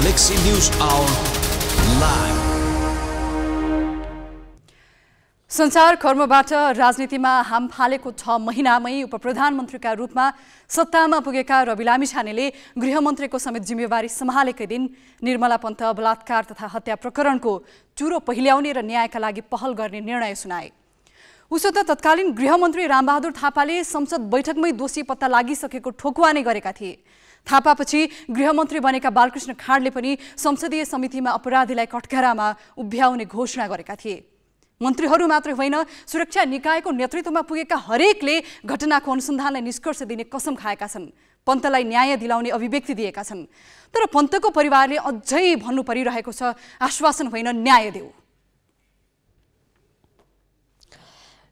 Galaxy News Hour Live. संचार कर्मबाट राजनीतिमा हाम फालेको 6 महिनामै उपप्रधानमन्त्रीका रूपमा सत्तामा पुगेका रवि लामिछानेले गृहमन्त्रीको समेत जिम्मेवारी सम्हालेकै दिन निर्मला पन्त बलात्कार तथा हत्या प्रकरणको चुरो पहिल्याउने र न्यायका लागि पहल गर्ने निर्णय सुनाए। उसो त तत्कालीन गृहमन्त्री रामबहादुर थापाले संसद बैठकमै दोषी पत्ता लागिसकेको ठोकुवा नै गरेका थिए। थापापछि गृहमन्त्री बनेका बालकृष्ण खाँडले पनि संसदीय समितिमा अपराधीलाई कठघरामा उभ्याउने घोषणा गरेका थिए। मन्त्रीहरू मात्रै होइन, सुरक्षा निकायको नेतृत्वमा पुगेका हरेकले घटनाको अनुसन्धानलाई निष्कर्ष दिने कसम खाएका छन्, पन्तलाई न्याय दिलाउने अभिव्यक्ति दिएका छन्। तर पन्तको परिवारले अझै भन्नु परिरहेको छ, आश्वासन होइन, न्याय देऊ।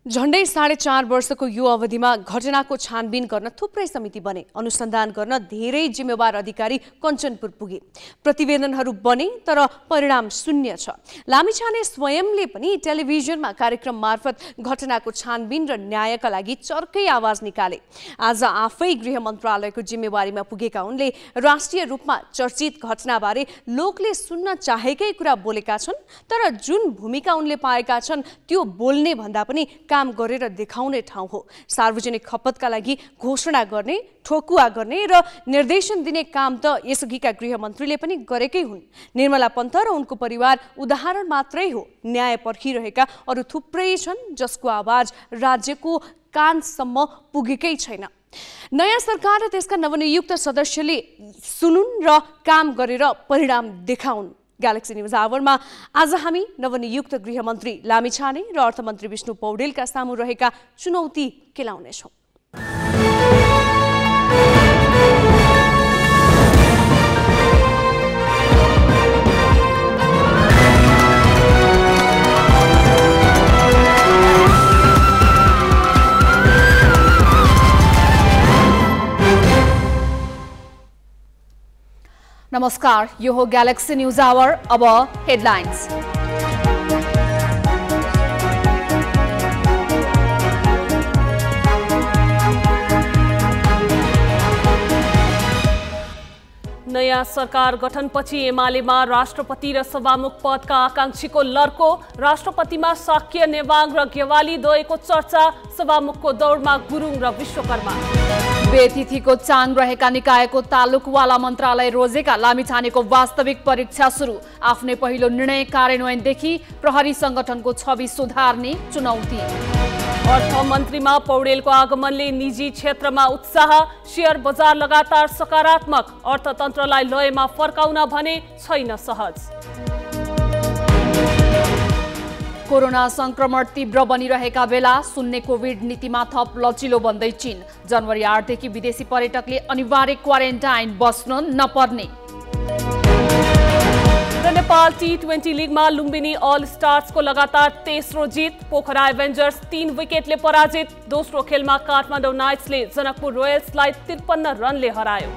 झण्डै 4.5 वर्षको यो अवधिमा घटनाको छानबिन गर्न थुप्रै समिति बने, अनुसन्धान गर्न धेरै जिम्मेवार अधिकारी कञ्चनपुर पुगे, प्रतिवेदनहरू बने, तर परिणाम शून्य छ। लामिछाने स्वयंले पनि टेलिभिजनमा कार्यक्रम मार्फत घटनाको छानबिन र न्यायका लागि चर्कै आवाज निकाले। आज आफै गृह मन्त्रालयको जिम्मेवारीमा पुगेका उनले राष्ट्रिय रूपमा चर्चित घटनाबारे लोकले सुन्न चाहेकै कुरा बोलेका छन्, तर जुन भूमिका उनले पाएका छन् त्यो बोल्ने भन्दा पनि काम गरेर देखाउने ठाउँ हो। सार्वजनिक खपतका लागि घोषणा गर्ने, ठोकुवा गर्ने र निर्देशन दिने काम त यसअघिका गृहमन्त्रीले पनि गरेकै हुन्। निर्मला पन्त र उनको परिवार उदाहरण मात्रै हो, न्याय पर्खिरहेका अरू थुप्रै छन् जसको आवाज राज्यको कानसम्म पुगेकै छैन। नयाँ सरकार र त्यसका नवनियुक्त सदस्यले सुनुन् र काम गरेर परिणाम देखाउन्। ग्यालेक्सी न्यूज आवरमा आज हामी नवनियुक्त गृहमन्त्री लामिछाने र अर्थमन्त्री विष्णु पौडेलका सामु रहेका चुनौती केलाउनेछौँ। नमस्कार, यो हो ग्यालेक्सी न्यूज आवर। अब हेडलाइन्स। नयाँ सरकार गठनपछि एमालेमा राष्ट्रपति र सभामुख पदका आकांक्षीको लर्को, राष्ट्रपतिमा शाक्य, नेवाङ र गेवाली द्वयको चर्चा, सभामुखको दौडमा गुरुङ र विश्वकर्मा। बेतिथिको चाङ रहेका निकायको तालुकवाला मन्त्रालय रोजेका लामिछानेको वास्तविक परीक्षा सुरु, आफ्नै पहिलो निर्णय कार्यान्वयनदेखि प्रहरी संगठनको छवि सुधार्ने चुनौती। अर्थमन्त्रीमा पौडेलको आगमनले निजी क्षेत्रमा उत्साह, शेयर बजार लगातार सकारात्मक, अर्थतन्त्रलाई लयमा फर्काउन भने छैन सहज। कोरोना संक्रमण तीव्र बनिरहेका बेला सुन्ने कोभिड नीतिमा थप लचिलो बन्दै चीन, जनवरी 8 देखि विदेशी पर्यटकले अनिवार्य क्वारेन्टाइन बस्न नपर्ने। र नेपाल T20 लिगमा लुम्बिनी अल स्टार्सको लगातार तेस्रो जित, पोखरा एभेन्जर्स 3 विकेटले पराजित। दोस्रो खेलमा काठमाडौँ नाइट्सले जनकपुर रोयल्सलाई 53 रनले हरायो।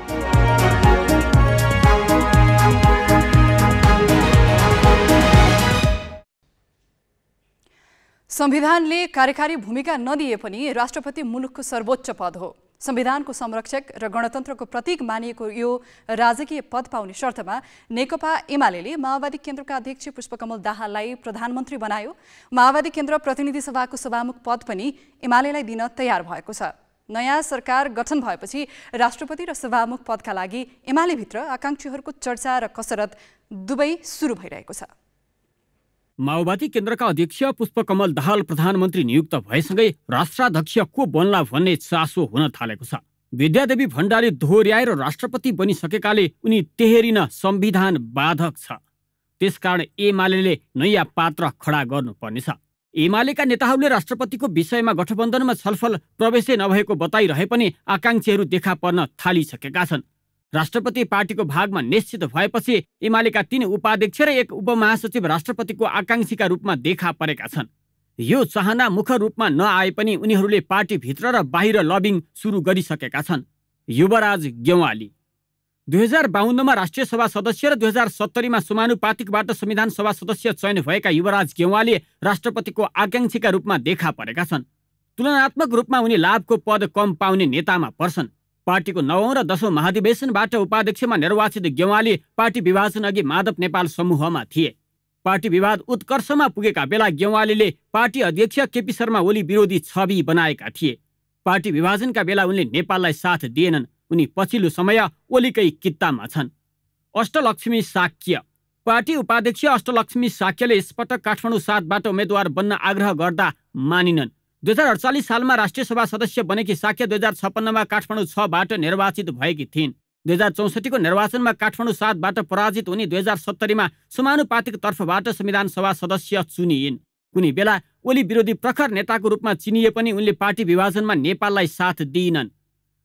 संविधानले कार्यकारी भूमिका नदिए पनि राष्ट्रपति मुलुकको सर्वोच्च पद हो। संविधानको संरक्षक र गणतन्त्रको प्रतीक मानिएको यो राजकीय पद पाउने शर्तमा नेकपा एमालेले माओवादी केन्द्रका अध्यक्ष पुष्पकमल दाहाललाई प्रधानमन्त्री बनायो। माओवादी केन्द्र प्रतिनिधि सभाको सभामुख पद पनि एमालेलाई दिन तयार भएको छ। नयाँ सरकार गठन भएपछि राष्ट्रपति र सभामुख पदका लागि एमालेभित्र आकांक्षीहरूको चर्चा र कसरत दुवै सुरु भइरहेको छ। माओवादी केन्द्रका अध्यक्ष पुष्पकमल दाहाल प्रधानमन्त्री नियुक्त भएसँगै राष्ट्राध्यक्ष को बन्ला भन्ने चासो हुन थालेको छ। विद्यादेवी भण्डारी दोहोर्याएर राष्ट्रपति बनिसकेकाले उनी तेहेरिन संविधान बाधक छ। त्यसकारण एमालेले नयाँ पात्र खडा गर्नुपर्नेछ। एमालेका नेताहरूले राष्ट्रपतिको विषयमा गठबन्धनमा छलफल प्रवेशै नभएको बताइरहे पनि आकांक्षीहरू देखा पर्न थालिसकेका छन्। राष्ट्रपति पार्टीको भागमा निश्चित भएपछि एमालेका 3 उपाध्यक्ष र 1 उपमहासचिव राष्ट्रपतिको आकांक्षीका रूपमा देखा परेका छन्। यो चाहना मुख रूपमा नआए पनि उनीहरूले पार्टीभित्र र बाहिर लबिङ सुरु गरिसकेका छन्। युवराज गेवाली 2052 मा राष्ट्रिय सभा सदस्य र 2070 मा समानुपातिकबाट संविधान सभा सदस्य चयन भएका युवराज गेवाली राष्ट्रपतिको आकांक्षीका रूपमा देखा परेका छन्। तुलनात्मक रूपमा उनी लाभको पद कम पाउने नेतामा पर्छन्। पार्टीको 9औं र 10औं महाधिवेशनबाट उपाध्यक्षमा निर्वाचित गेवाली पार्टी विभाजन अघि माधव नेपाल समूहमा थिए। पार्टी विवाद उत्कर्षमा पुगेका बेला गेवालीले पार्टी अध्यक्ष केपी शर्मा ओली विरोधी छवि बनाएका थिए। पार्टी विभाजनका बेला उनले नेपाललाई साथ दिएनन्। उनी पछिल्लो समय ओलीकै कित्तामा छन्। अष्टलक्ष्मी साक्य पार्टी उपाध्यक्ष अष्टलक्ष्मी साक्यले यसपटक काठमाडौँ 7बाट उम्मेद्वार बन्न आग्रह गर्दा मानिनन्। 2048 सालमा राष्ट्रिय सभा सदस्य बनेकी साक्य 2056मा काठमाडौँ 6बाट निर्वाचित भएकी थिइन्। 2064को निर्वाचनमा काठमाडौँ 7बाट पराजित उनी 2070मा समानुपातिक तर्फबाट संविधान सभा सदस्य चुनिइन्। कुनै बेला ओली विरोधी प्रखर नेताको रूपमा चिनिए पनि उनले पार्टी विभाजनमा नेपाललाई साथ दिइनन्।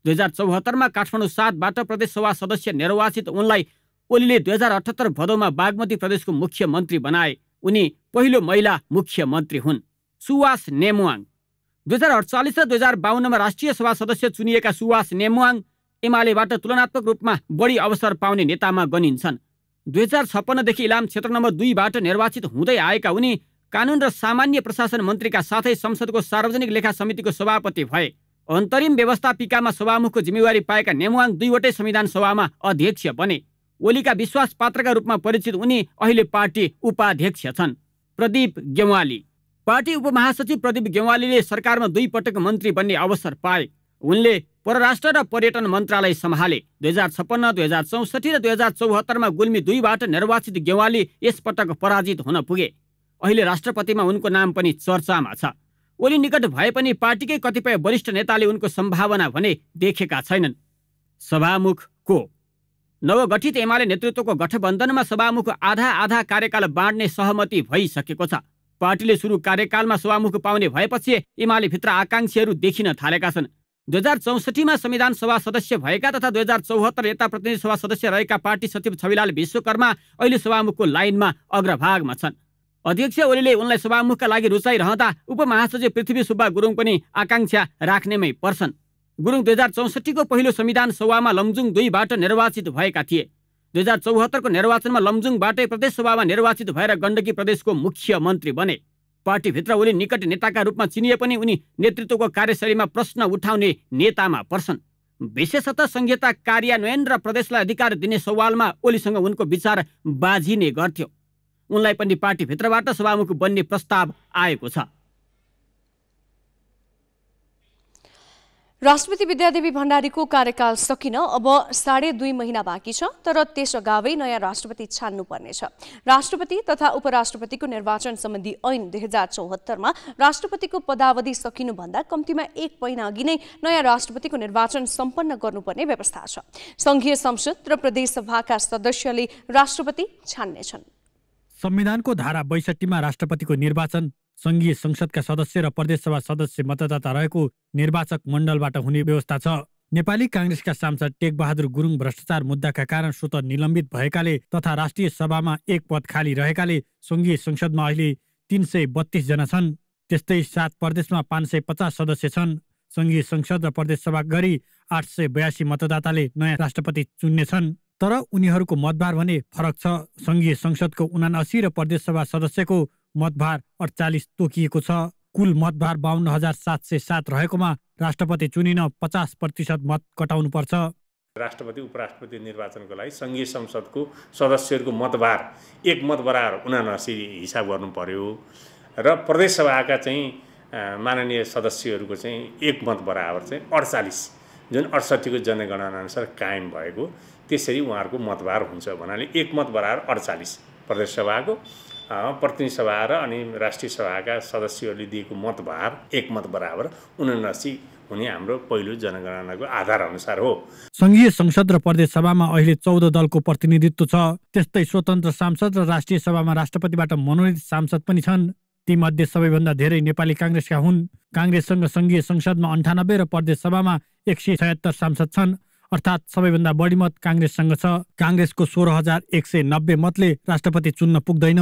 2074मा काठमाडौँ 7बाट प्रदेश सभा सदस्य निर्वाचित उनलाई ओलीले 2078 भदौमा बागमती प्रदेशको मुख्यमन्त्री बनाए। उनी पहिलो महिला मुख्यमन्त्री हुन्। सुवास नेमुवाङ 2048 र 2052मा राष्ट्रिय सभा सदस्य चुनिएका सुवास नेमुवाङ एमालेबाट तुलनात्मक रूपमा बढी अवसर पाउने नेतामा गनिन्छन्। 2056 देखि इलाम क्षेत्र नम्बर 2बाट निर्वाचित हुँदै आएका उनी कानुन र सामान्य प्रशासन मन्त्रीका साथै संसदको सार्वजनिक लेखा समितिको सभापति भए। अन्तरिम व्यवस्थापिकामा सभामुखको जिम्मेवारी पाएका नेमुवाङ 2वटै संविधान सभामा अध्यक्ष बने। ओलीका विश्वास पात्रका रूपमा परिचित उनी अहिले पार्टी उपाध्यक्ष छन्। प्रदीप गेवाली पार्टी उपमहासचिव प्रदीप गेवालीले सरकारमा 2 पटक मन्त्री बन्ने अवसर पाए। उनले परराष्ट्र र पर्यटन मन्त्रालय सम्हाले। 2056, 2064 र 2074मा गुल्मी 2बाट निर्वाचित गेवाली यसपटक पराजित हुन पुगे। अहिले राष्ट्रपतिमा उनको नाम पनि चर्चामा छ। ओली निकट भए पनि पार्टीकै कतिपय वरिष्ठ नेताले उनको सम्भावना भने देखेका छैनन्। सभामुख को नवगठित एमाले नेतृत्वको गठबन्धनमा सभामुख आधा कार्यकाल बाँड्ने सहमति भइसकेको छ। पार्टीले सुरु कार्यकालमा सभामुख पाउने भएपछि एमालेभित्र आकांक्षीहरू देखिन थालेका छन्। 2064मा संविधान सभा सदस्य भएका तथा 2074 यता प्रतिनिधि सभा सदस्य रहेका पार्टी सचिव छविलाल विश्वकर्मा अहिले सभामुखको लाइनमा अग्रभागमा छन्। अध्यक्ष ओलीले उनलाई सभामुखका लागि रुचाइरहँदा उपमहासचिव पृथ्वी सुब्बा गुरुङ पनि आकांक्षा राख्नेमै पर्छन्। गुरुङ 2064को पहिलो संविधान सभामा लमजुङ 2बाट निर्वाचित भएका थिए। 2074को निर्वाचनमा लमजुङबाटै प्रदेश सभामा निर्वाचित भएर गण्डकी प्रदेशको मुख्यमन्त्री बने। पार्टीभित्र ओली निकट नेताका रूपमा चिनिए पनि उनी नेतृत्वको कार्यशैलीमा प्रश्न उठाउने नेतामा पर्छन्। विशेषतः संहिता कार्यान्वयन र प्रदेशलाई अधिकार दिने सवालमा ओलीसँग उनको विचार बाझिने गर्थ्यो। उनलाई पनि पार्टीभित्रबाट सभामुख बन्ने प्रस्ताव आएको छ। राष्ट्रपति विद्यादेवी भण्डारीको कार्यकाल सकिन अब 2.5 महिना बाँकी छ, तर त्यसअगावै नयाँ राष्ट्रपति छान्नुपर्नेछ। राष्ट्रपति तथा उपराष्ट्रपतिको निर्वाचन सम्बन्धी ऐन 2074मा राष्ट्रपतिको पदावधि सकिनुभन्दा कम्तीमा 1 महिना अघि नै नयाँ राष्ट्रपतिको निर्वाचन सम्पन्न गर्नुपर्ने व्यवस्था छ। संघीय संसद र प्रदेश सभाका सदस्यले राष्ट्रपति छान्नेछन्। संविधानको धारा 62मा राष्ट्रपतिको निर्वाचन संघीय संसदका सदस्य र प्रदेश सभा सदस्य मतदाता रहेको निर्वाचक मण्डलबाट हुने व्यवस्था छ। नेपाली कांग्रेसका सांसद टेकबहादुर गुरुङ भ्रष्टाचार मुद्दाका कारण स्वतः निलम्बित भएकाले तथा राष्ट्रिय सभामा 1 पद खाली रहेकाले संघीय संसदमा अहिले 332 जना छन्। त्यस्तै 7 प्रदेशमा 550 सदस्य छन्। संघीय संसद र प्रदेश सभा गरी 882 मतदाताले नयाँ राष्ट्रपति चुन्नेछन्। तर उनीहरूको मतभार भने फरक छ। संघीय संसदको 79 र प्रदेश सभा सदस्यको मतभार 48 तोकिएको छ। कुल मतभार 52,707 रहेकोमा राष्ट्रपति चुनिन 50% मत कटाउनु पर्छ। राष्ट्रपति उपराष्ट्रपति निर्वाचनको लागि संघीय संसदको सदस्यहरूको मतभार 1 मत बराबर 79 हिसाब गर्नु पर्यो र प्रदेश सभाका चाहिँ माननीय सदस्यहरूको चाहिँ 1 मत बराबर चाहिँ 48 जुन 68को जनगणना अनुसार कायम भएको त्यसरी उहाँहरूको मतभार हुन्छ भन्नाले 1 मत बराबर 48 प्रदेश सभाको प्रतिनिधि सभा र अनि राष्ट्रिय सभाका सदस्यहरूले दिएको मतभार 1 मत बराबर 79 हुने हाम्रो पहिलो जनगणनाको आधार अनुसार हो। संघीय संसद र प्रदेश सभामा अहिले 14 दलको प्रतिनिधित्व छ। त्यस्तै स्वतन्त्र सांसद र राष्ट्रिय सभामा राष्ट्रपतिबाट मनोनित सांसद पनि छन्। तीमध्ये सबैभन्दा धेरै नेपाली कांग्रेसका हुन्। कांग्रेससँग संघीय संसदमा 98 र प्रदेश सभामा 176 सांसद छन्, अर्थात् सबैभन्दा बढी मत कांग्रेससँग छ। कांग्रेसको 16,190 मतले राष्ट्रपति चुन्न पुग्दैन,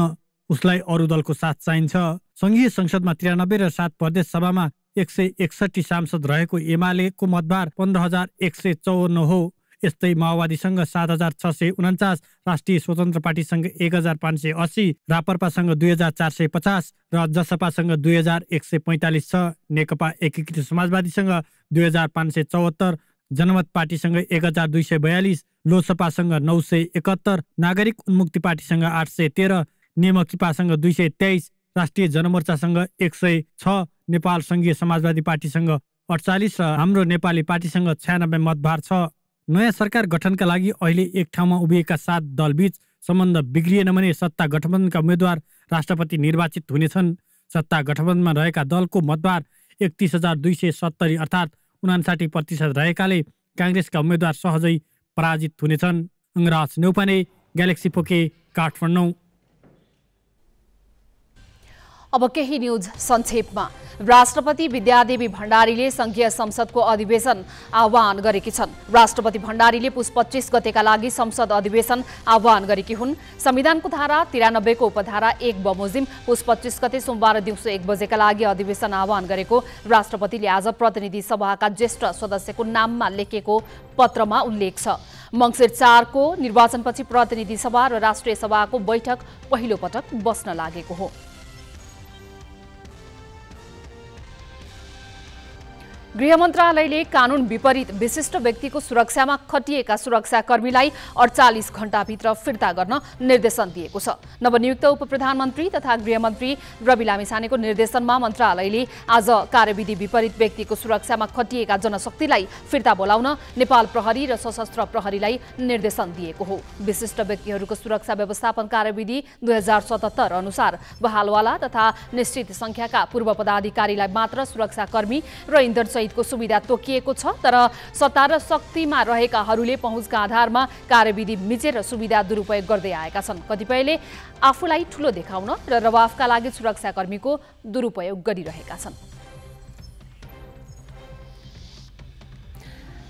उसलाई अरू दलको साथ चाहिन्छ। संघीय संसदमा 93 र 7 प्रदेश सभामा 161 सांसद रहेको एमालेको मतभार 15,154 हो। यस्तै माओवादीसँग 7,649, राष्ट्रिय स्वतन्त्र पार्टीसँग 1,580, रापरपासँग 2,450 र जसपासँग 2,145 छ। नेकपा एकीकृत समाजवादीसँग 2,574, जनमत पार्टीसँग 1242, लोकसभासँग 971, नागरिक उन्मुक्ति पार्टीसँग 813, नेमकिपासँग 223, राष्ट्रिय जनमोर्चासँग 106, नेपाल संघीय समाजवादी पार्टीसँग 48 र हाम्रो नेपाली पार्टीसँग 96 मतभार छ। नयाँ सरकार गठनका लागि अहिले एक ठाउँमा उभिएका 7 दलबीच सम्बन्ध बिग्रिएन भने सत्ता गठबन्धनका उम्मेद्वार राष्ट्रपति निर्वाचित हुनेछन्। सत्ता गठबन्धनमा रहेका दलको मतभार 31,270 अर्थात् 59% रहेकाले काङ्ग्रेसका उम्मेद्वार सहजै पराजित हुनेछन्। अंगराज नेउपाने, ग्यालेक्सी पोके, काठमाडौँ। अब केही न्यूज संक्षेपमा। राष्ट्रपति विद्यादेवी भण्डारीले संघीय संसदको अधिवेशन आह्वान गरेकी छन्। राष्ट्रपति भण्डारीले पुस 25 गतेका लागि संसद अधिवेशन आह्वान गरेकी हुन्। संविधानको धारा 93 को उपधारा 1 बमोजिम पुस 25 गते सोमबार दिउँसो 1 बजेका लागि अधिवेशन आह्वान गरेको राष्ट्रपतिले आज प्रतिनिधि सभाका ज्येष्ठ सदस्यको नाममा लेखेको पत्रमा उल्लेख छ। मङ्सिर 4 को निर्वाचनपछि प्रतिनिधि सभा र राष्ट्रिय सभाको बैठक पहिलो पटक बस्न लागेको हो। गृह मन्त्रालयले कानून विपरीत विशिष्ट व्यक्तिको सुरक्षामा खटिएका सुरक्षाकर्मीलाई 48 घण्टाभित्र फिर्ता गर्न निर्देशन दिएको छ। नवनियुक्त उपप्रधानमन्त्री तथा गृहमन्त्री रवि लामिछानेको निर्देशनमा मन्त्रालयले आज कार्यविधि विपरीत व्यक्तिको सुरक्षामा खटिएका जनशक्तिलाई फिर्ता बोलाउन नेपाल प्रहरी र सशस्त्र प्रहरीलाई निर्देशन दिएको हो। विशिष्ट व्यक्तिहरूको सुरक्षा व्यवस्थापन कार्यविधि 2077 अनुसार बहालवाला तथा निश्चित संख्याका पूर्व पदाधिकारीलाई मात्र सुरक्षाकर्मी र इन्धन को सुविधा तोकिएको छ, तर सत्ता र शक्तिमा रहेकाहरूले पहुँचका आधारमा कार्यविधि मिचेर सुविधा दुरुपयोग गर्दै आएका छन्। कतिपयले आफूलाई ठूलो देखाउन र रवाफका लागि सुरक्षाकर्मीको दुरुपयोग गरिरहेका छन्।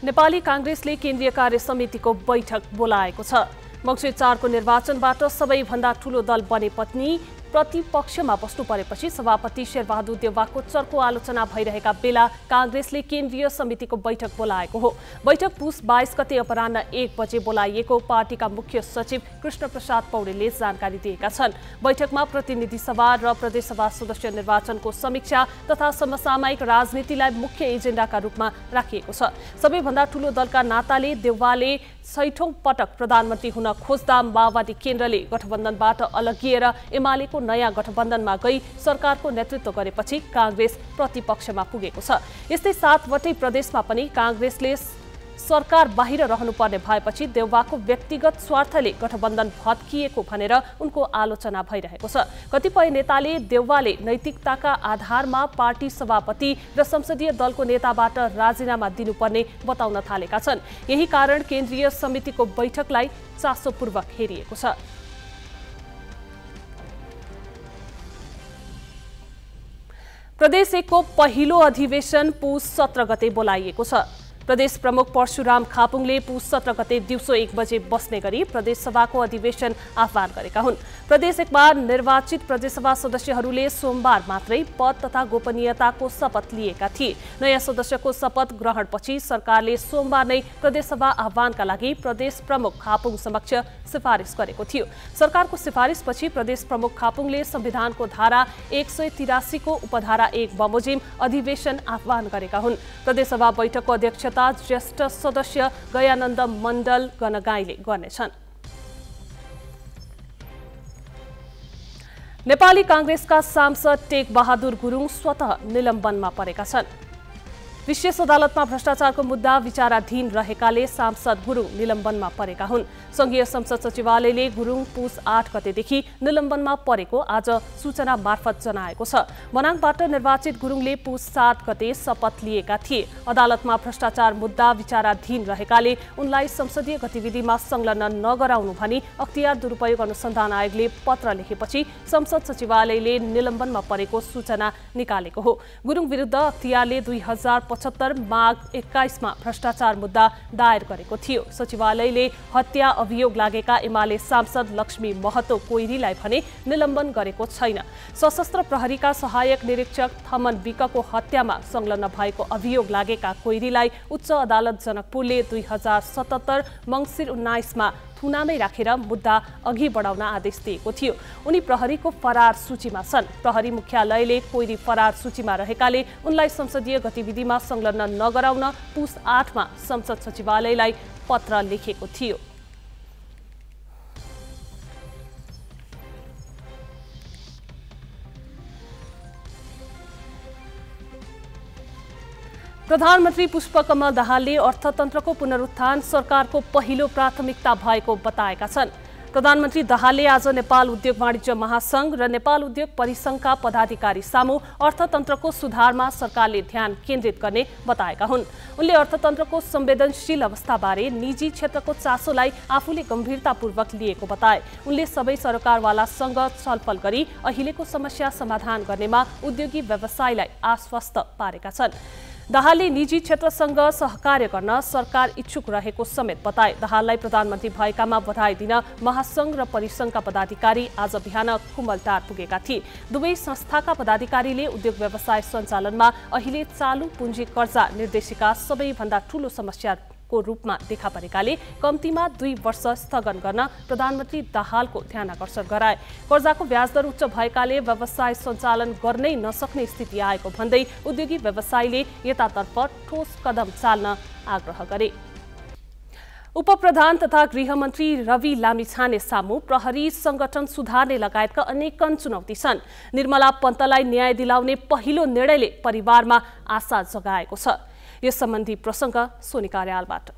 नेपाली कांग्रेसले केन्द्रीय कार्य समितिको बैठक बोलाएको छ। मङ्सिर 4 को निर्वाचनबाट सबैभन्दा ठूलो दल बने पनि प्रतिपक्षमा बस्नु परेपछि सभापति शेरबहादुर देउवाको चर्को आलोचना भइरहेका बेला कांग्रेसले केन्द्रीय समितिको बैठक बोलाएको हो। बैठक पुस 22 गते अपराह्न 1 बजे बोलाइएको पार्टीका मुख्य सचिव कृष्ण प्रसाद पौडेलले जानकारी दिएका छन्। बैठकमा प्रतिनिधि सभा र प्रदेशसभा सदस्य निर्वाचनको समीक्षा तथा समसामयिक राजनीतिलाई मुख्य एजेन्डाका रूपमा राखिएको छ। सबैभन्दा ठूलो दलका नाताले देउवाले 6औं पटक प्रधानमन्त्री हुन खोज्दा माओवादी केन्द्रले गठबन्धनबाट अलगिएर एमालेको नयाँ गठबन्धनमा गई सरकारको नेतृत्व गरेपछि कांग्रेस प्रतिपक्षमा पुगेको छ। यस्तै 7वटै प्रदेशमा पनि कांग्रेसले सरकार बाहिर रहनुपर्ने भएपछि देउवाको व्यक्तिगत स्वार्थले गठबन्धन भत्किएको भनेर उनको आलोचना भइरहेको छ। कतिपय नेताले देउवाले नैतिकताका आधारमा पार्टी सभापति र संसदीय दलको नेताबाट राजीनामा दिनुपर्ने बताउन थालेका छन्। यही कारण केन्द्रीय समितिको बैठकलाई चासोपूर्वक हेरिएको छ। प्रदेश 1 को पहिलो अधिवेशन पुस 17 गते बोलाइएको छ। प्रदेश प्रमुख परशुराम खापुङले पुस 17 गते दिउँसो 1 बजे बस्ने गरी प्रदेश सभाको अधिवेशन आह्वान गरेका हुन्। प्रदेश 1 मा निर्वाचित प्रदेशसभा सदस्यहरूले सोमबार मात्रै पद तथा गोपनीयताको शपथ लिएका थिए। नयाँ सदस्यको शपथ ग्रहणपछि सरकारले सोमबार नै प्रदेशसभा आह्वानका लागि प्रदेश प्रमुख खापुङ समक्ष सिफारिस गरेको थियो। सरकारको सिफारिसपछि प्रदेश प्रमुख खापुङले संविधानको धारा 183 को उपधारा 1 बमोजिम अधिवेशन आह्वान गरेका हुन्। प्रदेशसभा बैठकको अध्यक्षता ज्येष्ठ सदस्य गयानन्द मण्डल गणगाईले गर्नेछन्। नेपाली कांग्रेसका सांसद टेक बहादुर गुरुङ स्वतः निलम्बनमा परेका छन्। विशेष अदालतमा भ्रष्टाचारको मुद्दा विचाराधीन रहेकाले सांसद गुरुङ निलम्बनमा परेका हुन्। संघीय संसद सचिवालयले गुरुङ पुस 8 गतेदेखि निलम्बनमा परेको आज सूचना मार्फत जनाएको छ। मनाङबाट निर्वाचित गुरुङले पुस 7 गते शपथ लिएका थिए। अदालतमा भ्रष्टाचार मुद्दा विचाराधीन रहेकाले उनलाई संसदीय गतिविधिमा संलग्न नगराउनु भनी अख्तियार दुरुपयोग अनुसन्धान आयोगले पत्र लेखेपछि संसद सचिवालयले निलम्बनमा परेको सूचना निकालेको हो। गुरुङ विरुद्ध अख्तियारले 2075 माघ 21 मा भ्रष्टाचार मुद्दा दायर गरेको थियो। सचिवालयले हत्या अभियोग लागेका एमाले सांसद लक्ष्मी महतो कोइरीलाई भने निलम्बन गरेको छैन। सशस्त्र प्रहरीका सहायक निरीक्षक थमन विकको हत्यामा संलग्न भएको अभियोग लागेका कोइरीलाई उच्च अदालत जनकपुरले 2077 मङ्सिर 19 मा थुनामै राखेर मुद्दा अघि बढाउन आदेश दिएको थियो। उनी प्रहरीको फरार सूचीमा छन्। प्रहरी मुख्यालयले कोइरी फरार सूचीमा रहेकाले उनलाई संसदीय गतिविधिमा संलग्न नगराउन पुस 8 मा संसद सचिवालयलाई पत्र लेखेको थियो। प्रधानमन्त्री पुष्पकमल दाहालले अर्थतन्त्रको पुनरुत्थान सरकारको पहिलो प्राथमिकता भएको बताएका छन्। प्रधानमन्त्री दाहालले आज नेपाल उद्योग वाणिज्य महासंघ र नेपाल उद्योग परिसंघका पदाधिकारी सामु अर्थतन्त्रको सुधारमा सरकारले ध्यान केन्द्रित गर्ने बताएका हुन्। उनले अर्थतन्त्रको संवेदनशील अवस्थाबारे निजी क्षेत्रको चासोलाई आफूले गम्भीरतापूर्वक लिएको बताए। उनले सबै सरकारवालासँग छलफल गरी अहिलेको समस्या समाधान गर्नेमा उद्योगी व्यवसायलाई आश्वस्त पारेका छन्। दाहालले निजी क्षेत्रसँग सहकार्य गर्न सरकार इच्छुक रहेको समेत बताए। दाहाललाई प्रधानमन्त्री भएकामा बधाई दिन महासंघ र परिसंघका पदाधिकारी आज बिहान कुमलटार पुगेका थिए। दुवै संस्थाका पदाधिकारीले उद्योग व्यवसाय सञ्चालनमा अहिले चालु पुँजी कर्जा निर्देशिका सबैभन्दा ठूलो समस्याको रूपमा देखा परेकाले कम्तीमा 2 वर्ष स्थगन गर्न प्रधानमन्त्री दाहालको ध्यानआकर्षण गराए। कर्जाको ब्याजदर उच्च भएकाले व्यवसाय सञ्चालन गर्नै नसक्ने स्थिति आएको भन्दै उद्योगी व्यवसायले यतातर्फ ठोस कदम चाल्न आग्रह गरे। उपप्रधान तथा गृहमन्त्री रवि लामिछाने सामु प्रहरी संगठन सुधार्ने लगायतका अनेकन चुनौती छन्। निर्मला पन्तलाई न्याय दिलाउने पहिलो निर्णयले परिवारमा आशा जगाएको छ। यस सम्बन्धी प्रसंग सोनिका अर्यालबाट।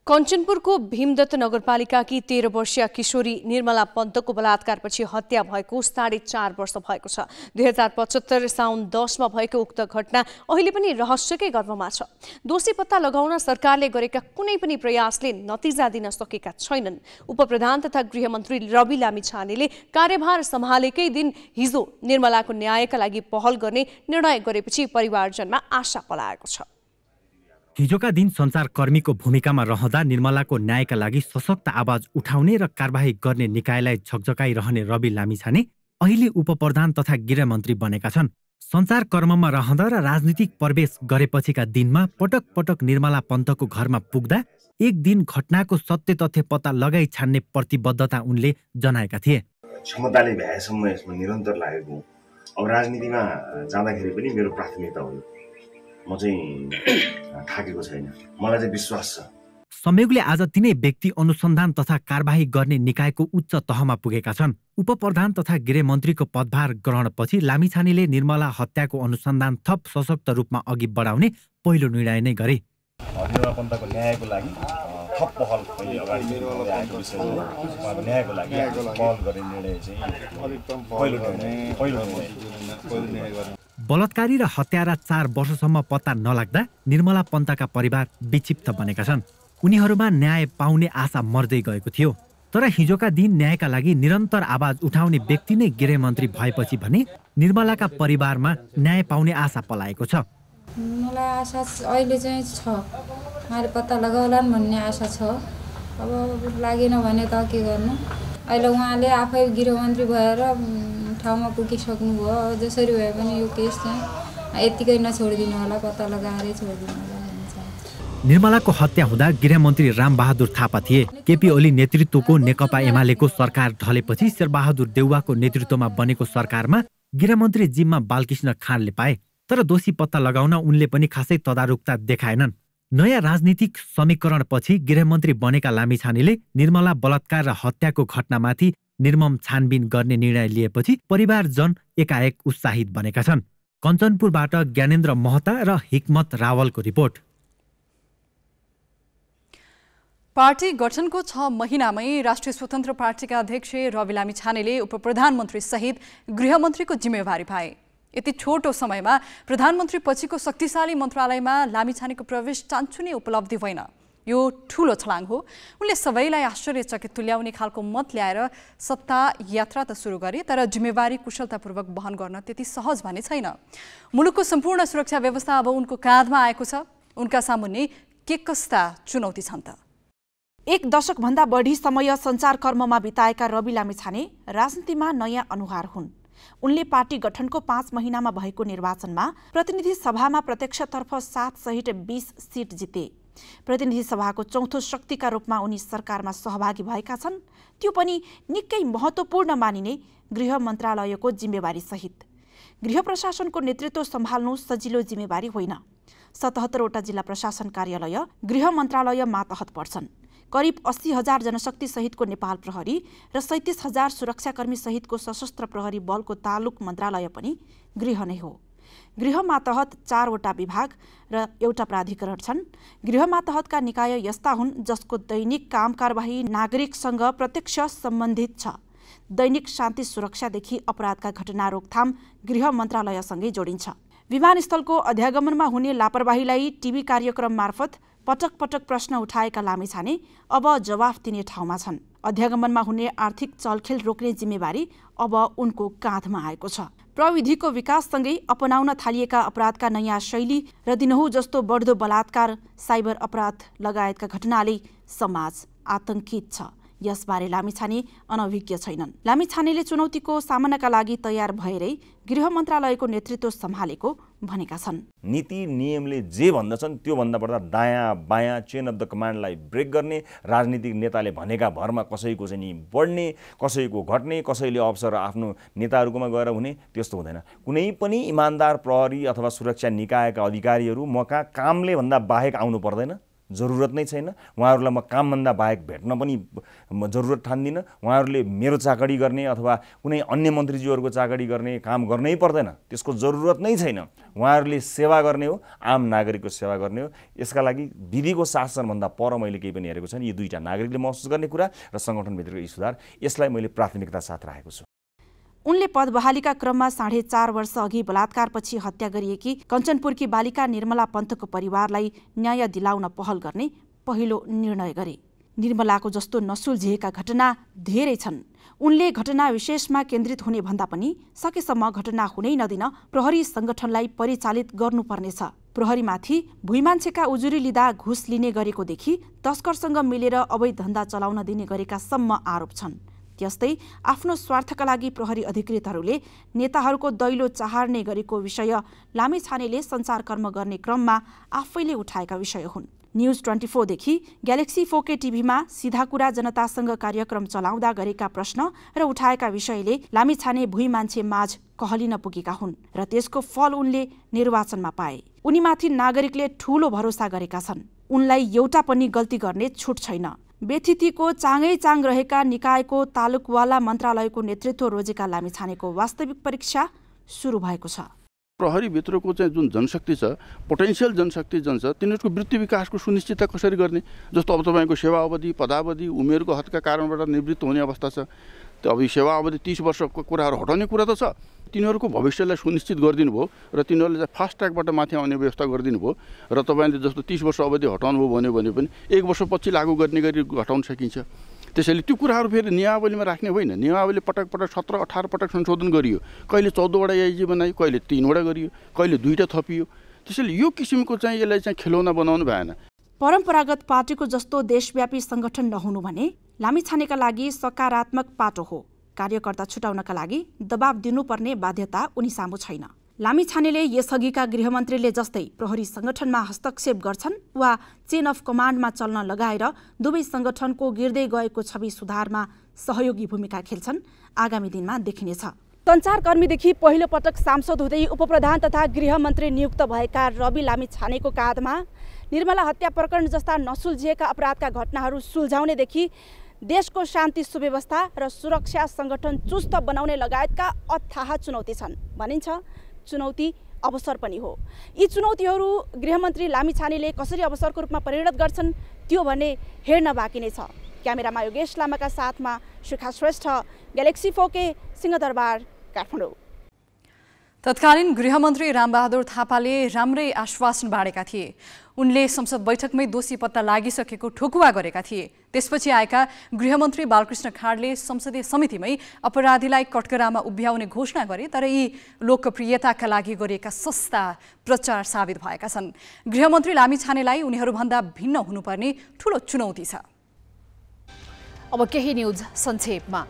कञ्चनपुरको भीमदत्त नगरपालिकाकी 13 वर्षीय किशोरी निर्मला पन्तको बलात्कारपछि हत्या भएको 4.5 वर्ष भएको छ। 2075 साउन 10 मा भएको उक्त घटना अहिले पनि रहस्यकै गर्भमा छ। दोषी पत्ता लगाउन सरकारले गरेका कुनै पनि प्रयासले नतिजा दिन सकेका छैनन्। उपप्रधान तथा गृहमन्त्री रवि लामिछानेले कार्यभार सम्हालेकै दिन हिजो निर्मलाको न्यायका लागि पहल गर्ने निर्णय गरेपछि परिवारजनमा आशा पलाएको छ। हिजोका दिन सञ्चारकर्मीको भूमिकामा रहँदा निर्मलाको न्यायका लागि सशक्त आवाज उठाउने र कारबाही गर्ने निकायलाई झकझकाइरहने रवि लामिछाने अहिले उपप्रधान तथा गृहमन्त्री बनेका छन्। सञ्चारकर्ममा रहँदा र राजनीतिक प्रवेश गरेपछिका दिनमा पटक पटक निर्मला पन्तको घरमा पुग्दा एक दिन घटनाको सत्य तथ्य पत्ता लगाइ छान्ने प्रतिबद्धता उनले जनाएका थिए। क्षमताले भ्याएसम्म यसमा निरन्तर लागेको हुँ। अब राजनीतिमा जाँदाखेरि पनि मेरो प्राथमिकता हो। म चाहिँ थाकेको छैन। मलाई चाहिँ विश्वास छ। संयोगले आज तिनै व्यक्ति अनुसन्धान तथा कारबाही गर्ने निकायको उच्च तहमा पुगेका छन्। उपप्रधान तथा गृहमन्त्रीको पदभार ग्रहणपछि लामिछानेले निर्मला हत्याको अनुसन्धान थप सशक्त रूपमा अघि बढाउने पहिलो निर्णय नै गरे। निर्मला पन्तको न्यायको लागि थप पहल अहिले अगाडि आएको विषयमा न्यायको लागि पहल गर्ने निर्णय चाहिँ पहिलो निर्णय। बलात्कारी र हत्यारा 4 वर्षसम्म पत्ता नलाग्दा निर्मला पन्तका परिवार विक्षिप्त बनेका छन्। उनीहरूमा न्याय पाउने आशा मर्दै गएको थियो। तर हिजोका दिन न्यायका लागि निरन्तर आवाज उठाउने व्यक्ति नै गृहमन्त्री भएपछि भने निर्मलाका परिवारमा न्याय पाउने आशा पलाएको छ। मलाई आशा अहिले चाहिँ छ। मैले पत्ता लगाउलान् भन्ने आशा छ। अब लागेन भने त के गर्नु। अहिले उहाँले आफै गृहमन्त्री भएर ठाउँमा पुगिसक्नुभयो। जसरी भए पनि यो केस चाहिँ यतिकै नछोडिदिनु होला, पत्ता लगाएरै छोडिदिनु होला। निर्मलाको हत्या हुँदा गृहमन्त्री रामबहादुर थापा थिए। केपी ओली नेतृत्वको नेकपा एमालेको सरकार ढलेपछि शेरबहादुर देउवाको नेतृत्वमा बनेको सरकारमा गृहमन्त्री जिम्मा बालकृष्ण खाँडले पाए। तर दोषी पत्ता लगाउन उनले पनि खासै तदारुकता देखाएनन्। नयाँ राजनीतिक समीकरणपछि गृहमन्त्री बनेका लामिछानेले निर्मला बलात्कार र हत्याको घटनामाथि निर्मम छानबिन गर्ने निर्णय लिएपछि परिवारजन एकाएक उत्साहित बनेका छन्। कञ्चनपुरबाट ज्ञानेन्द्र महता र हिक्मत रावलको रिपोर्ट। पार्टी गठनको 6 महिनामै राष्ट्रिय स्वतन्त्र पार्टीका अध्यक्ष रवि लामिछानेले उपप्रधानमन्त्री सहित गृहमन्त्रीको जिम्मेवारी पाए। यति छोटो समयमा प्रधानमन्त्री पछिको शक्तिशाली मन्त्रालयमा लामिछानेको प्रवेश चान्चुने उपलब्धि होइन। यो ठूलो छलाङ हो। उनले सबैलाई आश्चर्यचकित तुल्याउने खालको मत ल्याएर सत्ता यात्रा त सुरु गरे, तर जिम्मेवारी कुशलतापूर्वक वहन गर्न त्यति सहज भने छैन। मुलुकको सम्पूर्ण सुरक्षा व्यवस्था अब उनको काँधमा आएको छ। उनका सामुन्ने के कस्ता चुनौती छन् त? 1 दशकभन्दा बढी समय सञ्चारकर्ममा बिताएका रवि लामिछाने राजनीतिमा नयाँ अनुहार हुन्। उनले पार्टी गठनको 5 महिनामा भएको निर्वाचनमा प्रतिनिधि सभामा प्रत्यक्षतर्फ 7 सहित 20 सिट जिते। प्रतिनिधि सभाको चौथो शक्तिका रूपमा उनी सरकारमा सहभागी भएका छन्, त्यो पनि निकै महत्त्वपूर्ण मानिने गृह मन्त्रालयको जिम्मेवारी सहित। गृह प्रशासनको नेतृत्व सम्हाल्नु सजिलो जिम्मेवारी होइन। 77वटा जिल्ला प्रशासन कार्यालय गृह मन्त्रालय मातहत पर्छन्। करिब 80,000 जनशक्ति सहितको नेपाल प्रहरी र 37,000 सुरक्षाकर्मी सहितको सशस्त्र प्रहरी बलको तालुक मन्त्रालय पनि गृह नै हो। गृह मातहत 4वटा विभाग र एउटा प्राधिकरण छन्। गृह मातहतका निकाय यस्ता हुन् जसको दैनिक काम कारबाही नागरिकसँग प्रत्यक्ष सम्बन्धित छ। दैनिक शान्ति सुरक्षादेखि अपराधका घटना रोकथाम गृह मन्त्रालयसँगै जोडिन्छ। विमानस्थलको अध्यागमनमा हुने लापरवाहीलाई टिभी कार्यक्रम मार्फत पटक पटक प्रश्न उठाएका लामिछाने अब जवाफ दिने ठाउँमा छन्। अध्यागमनमा हुने आर्थिक चलखेल रोक्ने जिम्मेवारी अब उनको काँधमा आएको छ। प्रविधिको विकाससँगै अपनाउन थालिएका अपराधका नयाँ शैली र दिनहुँ जस्तो बढ्दो बलात्कार, साइबर अपराध लगायतका घटनाले समाज आतंकित छ। यसबारे लामिछाने अनभिज्ञ छैनन्। लामिछानेले चुनौतीको सामनाका लागि तयार भएरै गृह मन्त्रालयको नेतृत्व सम्हालेको भनेका छन्। नीति नियमले जे भन्दछन् त्यो भन्दा बढ्दा दायाँ बायाँ चेन अफ द कमान्डलाई ब्रेक गर्ने, राजनीतिक नेताले भनेका भरमा कसैको चाहिँ नि बढ्ने, कसैको घट्ने, कसैले अवसर आफ्नो नेताहरूकोमा गएर हुने, त्यस्तो हुँदैन। कुनै पनि इमान्दार प्रहरी अथवा सुरक्षा निकायका अधिकारीहरू म कहाँ कामले भन्दा बाहेक आउनु पर्दैन, जरुरत नै छैन। उहाँहरूलाई म कामभन्दा बाहेक भेट्न पनि जरुरत ठान्दिनँ। उहाँहरूले मेरो चाकडी गर्ने अथवा कुनै अन्य मन्त्रीज्यूहरूको चाकडी गर्ने काम गर्नै पर्दैन, त्यसको जरुरत नै छैन। उहाँहरूले सेवा गर्ने हो, आम नागरिकको सेवा गर्ने हो। यसका लागि विधिको शासनभन्दा पर मैले केही पनि हेरेको छैन। यी दुईटा नागरिकले महसुस गर्ने कुरा र सङ्गठनभित्रको यी सुधार, यसलाई मैले प्राथमिकता साथ राखेको छु। उनले पद बहालीका क्रममा 4.5 वर्ष अघि बलात्कारपछि हत्या गरिएकी कञ्चनपुरकी बालिका निर्मला पन्तको परिवारलाई न्याय दिलाउन पहल गर्ने पहिलो निर्णय गरे। निर्मलाको जस्तो नसुल्झिएका घटना धेरै छन्। उनले घटना विशेषमा केन्द्रित हुने भन्दा पनि सकेसम्म घटना हुनै नदिन प्रहरी संगठनलाई परिचालित गर्नुपर्नेछ। प्रहरीमाथि भुइँमान्छेका उजुरी लिँदा घुस लिने गरेकोदेखि तस्करसँग मिलेर अवैध धन्दा चलाउन दिने गरेका सम्म आरोप छन्। त्यस्तै आफ्नो स्वार्थका लागि प्रहरी अधिकृतहरूले नेताहरूको दैलो चाहार्ने गरेको विषय लामिछानेले सञ्चारकर्म गर्ने क्रममा आफैले उठाएका विषय हुन्। न्युज 24 देखि ग्यालेक्सी 4K टिभीमा सिधा कुरा जनतासँग कार्यक्रम चलाउँदा गरेका प्रश्न र उठाएका विषयले लामिछाने भुइँ मान्छे माझ कहलिन पुगेका हुन् र त्यसको फल उनले निर्वाचनमा पाए। उनीमाथि नागरिकले ठूलो भरोसा गरेका छन्। उनलाई एउटा पनि गल्ती गर्ने छुट छैन। बेथितिको चाँगै चाङ रहेका निकायको तालुकवाला मन्त्रालयको नेतृत्व रोजेका लामिछानेको वास्तविक परीक्षा सुरु भएको छ। प्रहरीभित्रको चाहिँ जुन जनशक्ति छ, पोटेन्सियल जनशक्ति जुन छ, तिनीहरूको वृत्ति विकासको सुनिश्चितता कसरी गर्ने? जस्तो अब तपाईँको सेवा अवधि, पदावधि, उमेरको हदका कारणबाट निवृत्त हुने अवस्था छ। त्यो अब सेवा अवधि 30 वर्षको कुराहरू हटाउने कुरा त छ। तिनीहरूको भविष्यलाई सुनिश्चित गरिदिनु भयो र तिनीहरूले चाहिँ फास्ट ट्र्याकबाट माथि आउने व्यवस्था गरिदिनु भयो र तपाईँले जस्तो 30 वर्ष अवधि हटाउनु भयो भने पनि 1 वर्षपछि लागू गर्ने गरी हटाउन सकिन्छ। त्यसैले त्यो कुराहरू फेरि नियमावलीमा राख्ने होइन। नियमावली पटक पटक 17-18 पटक संशोधन गरियो। कहिले 14वटा एआइजी बनायो, कहिले 3वटा गरियो, कहिले 2टा थपियो। त्यसैले यो किसिमको चाहिँ यसलाई चाहिँ खेलौना बनाउनु भएन। परम्परागत पार्टीको जस्तो देशव्यापी संगठन नहुनु भने लामिछानेका लागि सकारात्मक पाटो हो। कार्यकर्ता छुटाउनका लागि दबाब दिनुपर्ने बाध्यता उनी सामु छैन। लामिछानेले यसअघिका गृहमन्त्रीले जस्तै प्रहरी संगठनमा हस्तक्षेप गर्छन् वा चेन अफ कमान्डमा चल्न लगाएर दुवै संगठनको गिर्दै गएको छवि सुधारमा सहयोगी भूमिका खेल्छन्, आगामी दिनमा देखिनेछ। सञ्चारकर्मीदेखि पहिलो पटक सांसद हुँदै उपप्रधान तथा गृहमन्त्री नियुक्त भएका रवि लामिछानेको काँधमा निर्मला हत्या प्रकरण जस्ता नसुल्झिएका अपराधका घटनाहरू सुल्झाउनेदेखि देशको शान्ति सुव्यवस्था र सुरक्षा संगठन चुस्त बनाउने लगायतका अथाह चुनौती छन्। भनिन्छ चुनौती अवसर पनि हो। यी चुनौतीहरू गृहमन्त्री लामिछानेले कसरी अवसरको रूपमा परिणत गर्छन् त्यो भने हेर्न बाँकी नै छ। क्यामेरामा योगेश लामाका साथमा शिखा श्रेष्ठ, ग्यालेक्सी 4K, सिंहदरबार, काठमाडौँ। तत्कालीन गृहमन्त्री रामबहादुर थापाले राम्रै आश्वासन बाँडेका थिए। उनले संसद बैठकमै दोषी पत्ता लागिसकेको ठोकुवा गरेका थिए। त्यसपछि आएका गृहमन्त्री बालकृष्ण खाँडले संसदीय समितिमै अपराधीलाई कटकरामा उभ्याउने घोषणा गरे, तर यी लोकप्रियताका लागि गरिएका सस्ता प्रचार साबित भएका छन्। गृहमन्त्री लामिछानेलाई उनीहरूभन्दा भिन्न हुनुपर्ने ठूलो चुनौती छ। अब केही न्युज संक्षेपमा।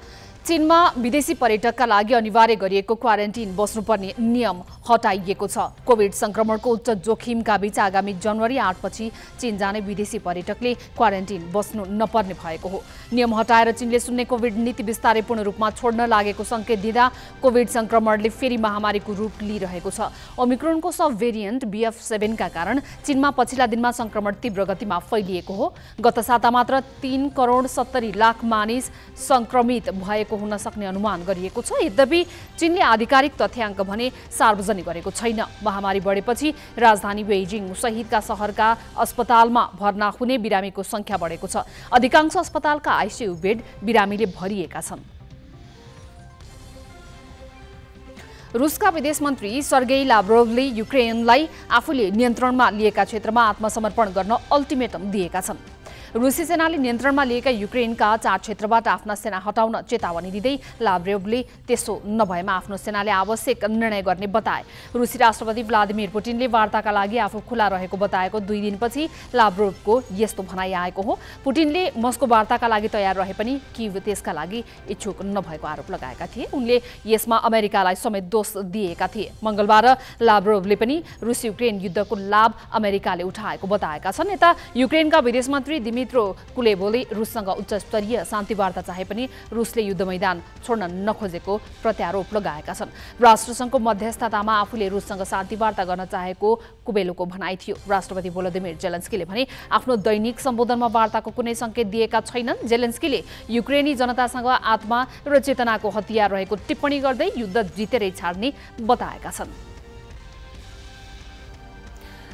चीनमा विदेशी पर्यटकका लागि अनिवार्य गरिएको क्वारेन्टिन बस्नुपर्ने नियम हटाइएको छ। कोभिड संक्रमणको उच्च जोखिमका बीच आगामी जनवरी 8 पछि चीन जाने विदेशी पर्यटकले क्वारेन्टिन बस्नु नपर्ने भएको हो। नियम हटाएर चीनले शून्य कोभिड नीति बिस्तारै पूर्ण रूपमा छोड्न लागेको संकेत दिँदा कोभिड संक्रमणले फेरि महामारीको रूप लिइरहेको छ। ओमिक्रोनको सब भेरिएन्ट BF7 का कारण चीनमा पछिल्ला दिनमा संक्रमण तीव्र गतिमा फैलिएको हो। गत साता मात्र 3 करोड 70 लाख मानिस संक्रमित भएको हुन सक्ने अनुमान गरिएको छ। यद्यपि चीनले आधिकारिक तथ्याङ्क भने सार्वजनिक गरेको छैन। महामारी बढेपछि राजधानी बेइजिङ सहितका शहरका अस्पतालमा भर्ना हुने बिरामीको संख्या बढेको छ। अधिकांश अस्पतालका आइसियु बेड बिरामीले भरिएका छन्। रुसका विदेश मन्त्री सर्गेई लाभ्रोभले युक्रेनलाई आफूले नियन्त्रणमा लिएका क्षेत्रमा आत्मसमर्पण गर्न अल्टिमेटम दिएका छन्। रुसी सेनाले नियन्त्रणमा लिएका युक्रेनका 4 क्षेत्रबाट आफ्ना सेना हटाउन चेतावनी दिँदै लाभ्रोभले त्यसो नभएमा आफ्नो सेनाले आवश्यक निर्णय गर्ने बताए। रुसी राष्ट्रपति भ्लादिमिर पुटिनले वार्ताका लागि आफू खुला रहेको बताएको 2 दिनपछि लाभ्रोभको यस्तो भनाइ आएको हो। पुटिनले मस्को वार्ताका लागि तयार रहे पनि किव त्यसका लागि इच्छुक नभएको आरोप लगाएका थिए। उनले यसमा अमेरिकालाई समेत दोष दिएका थिए। मंगलबार लाभ्रोभले पनि रुस युक्रेन युद्धको लाभ अमेरिकाले उठाएको बताएका छन्। यता युक्रेनका विदेश मन्त्री दिमित्रो कुलेबोले रुससँग उच्चस्तरीय शान्ति वार्ता चाहे पनि रुसले युद्ध मैदान छोड्न नखोजेको प्रत्यारोप लगाएका छन्। राष्ट्रसङ्घको मध्यस्थतामा आफूले रुससँग शान्ति वार्ता गर्न चाहेको कुबेलोको भनाइ थियो। राष्ट्रपति भोलोदिमिर जेलेन्स्कीले भने आफ्नो दैनिक सम्बोधनमा वार्ताको कुनै संकेत दिएका छैनन्। जेलेन्स्कीले युक्रेनी जनतासँग आत्मा र चेतनाको हतियार रहेको टिप्पणी गर्दै युद्ध जितेरै छाड्ने बताएका छन्।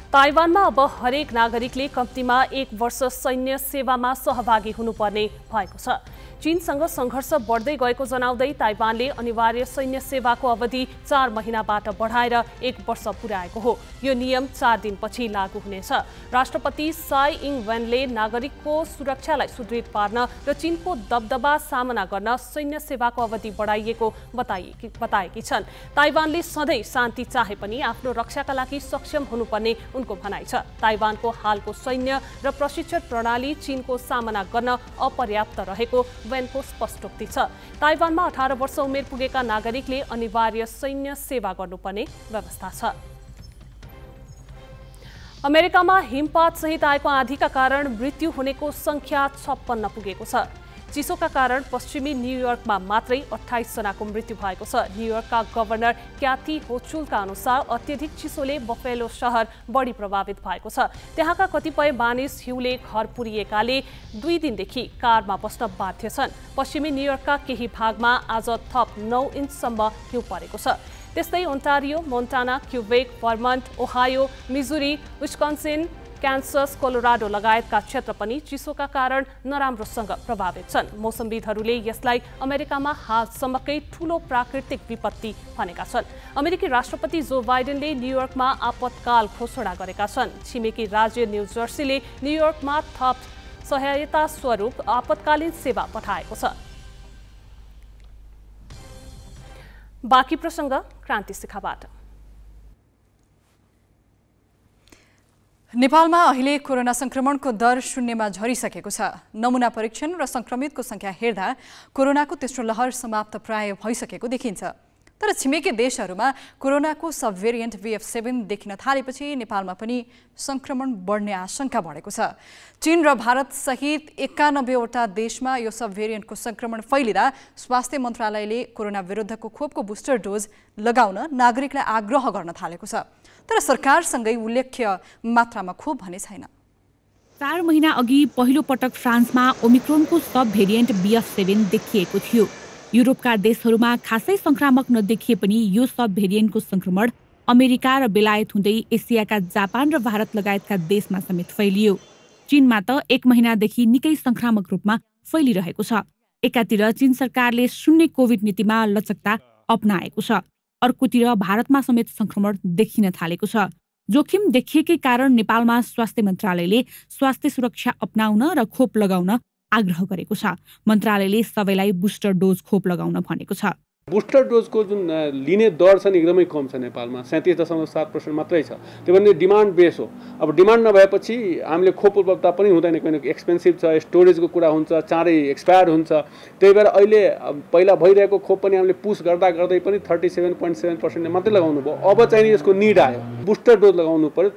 ताइवानमा अब हरेक नागरिकले कम्तीमा 1 वर्ष सैन्य सेवामा सहभागी हुनुपर्ने भएको छ। चीनसँग सङ्घर्ष बढ्दै गएको जनाउँदै ताइवानले अनिवार्य सैन्य सेवाको अवधि 4 महिनाबाट बढाएर 1 वर्ष पुर्याएको हो। यो नियम 4 दिनपछि लागू हुनेछ। राष्ट्रपति साई इङ वेनले नागरिकको सुरक्षालाई सुदृढ पार्न र चीनको दबदबा सामना गर्न सैन्य सेवाको अवधि बढाइएको बताएकी छन्। ताइवानले सधैँ शान्ति चाहे पनि आफ्नो रक्षाका लागि सक्षम हुनुपर्ने उनको भनाइ छ। ताइवानको हालको सैन्य र प्रशिक्षण प्रणाली चीनको सामना गर्न अपर्याप्त रहेको वेनको स्पष्टोक्ति छ। ताइवानमा 18 वर्ष उमेर पुगेका नागरिकले अनिवार्य सैन्य सेवा गर्नुपर्ने व्यवस्था छ। अमेरिकामा हिमपात सहित आएको आँधीका कारण मृत्यु हुनेको संख्या 56 पुगेको छ। चिसोका कारण पश्चिमी न्युयोर्कमा मात्रै 28 जनाको मृत्यु भएको छ। न्युयोर्कका गभर्नर क्याथी होचुलका अनुसार अत्यधिक चिसोले बफेलो शहर बढी प्रभावित भएको छ। त्यहाँका कतिपय मानिस हिउँले घर पुरिएकाले 2 दिनदेखि कारमा बस्न बाध्य छन्। पश्चिमी न्युयोर्कका केही भागमा आज थप 9 इन्चसम्म हिउँ परेको छ। त्यस्तै Ontario, Montana, Quebec, Vermont, Ohio, Missouri, Wisconsin, Kansas, Colorado लगायतका क्षेत्र पनि चिसोका कारण नराम्रोसँग प्रभावित छन्। मौसमविदहरूले यसलाई अमेरिकामा हालसम्मकै ठूलो प्राकृतिक विपत्ति भनेका छन्। अमेरिकी राष्ट्रपति जो बाइडेनले न्युयोर्कमा आपतकाल घोषणा गरेका छन्। छिमेकी राज्य न्यू जर्सीले न्युयोर्कमा थप सहायता स्वरूप आपतकालीन सेवा पठाएको छ। बाँकी प्रसङ्ग क्रान्ति शिखाबाट। नेपालमा अहिले कोरोना संक्रमणको दर शून्यमा झरिसकेको छ। नमुना परीक्षण र संक्रमितको संख्या हेर्दा कोरोनाको तेस्रो लहर समाप्त प्राय भइसकेको देखिन्छ। तर छिमेकी देशहरूमा कोरोनाको सब भेरिएन्ट BF7 देखिन थालेपछि नेपालमा पनि संक्रमण बढ्ने आशंका बढेको छ। चीन र भारत सहित 91वटा देशमा यो सब भेरिएन्टको संक्रमण फैलिँदा स्वास्थ्य मन्त्रालयले कोरोना विरुद्धको खोपको बुस्टर डोज लगाउन नागरिकलाई आग्रह गर्न थालेको छ। तर सरकारसँगै उल्लेख्य मात्रामा खोप भने छैन। 4 महिना अघि पहिलो पटक फ्रान्समा ओमिक्रोनको सब भेरिएन्ट BF7 देखिएको थियो। युरोपका देशहरूमा खासै संक्रामक नदेखिए पनि यो सब भेरिएन्टको संक्रमण अमेरिका र बेलायत हुँदै एसियाका जापान र भारत लगायतका देशमा समेत फैलियो। चीनमा त 1 महिनादेखि निकै संक्रामक रूपमा फैलिरहेको छ। एकातिर चीन सरकारले शून्य कोभिड नीतिमा लचकता अपनाएको छ, अर्कोतिर भारतमा समेत संक्रमण देखिन थालेको छ। जोखिम देखिएकै कारण नेपालमा स्वास्थ्य मन्त्रालयले स्वास्थ्य सुरक्षा अपनाउन र खोप लगाउन आग्रह गरेको छ। मन्त्रालयले सबैलाई बुस्टर डोज खोप लगाउन भनेको छ। बुस्टर डोजको जुन लिने दर छ नि एकदमै कम छ नेपालमा, 37.7% मात्रै छ। त्यो भने डिमान्ड बेस हो। अब डिमान्ड नभएपछि हामीले खोप उपलब्धता पनि हुँदैन, किनकि एक्सपेन्सिभ छ, स्टोरेजको कुरा हुन्छ, चाँडै एक्सपायर हुन्छ। त्यही भएर अहिले पहिला भइरहेको खोप पनि हामीले पुस गर्दा गर्दै पनि 37.7%ले मात्रै लगाउनु भयो। अब चाहिँ यसको निड आयो, बुस्टर डोज लगाउनु पर्यो,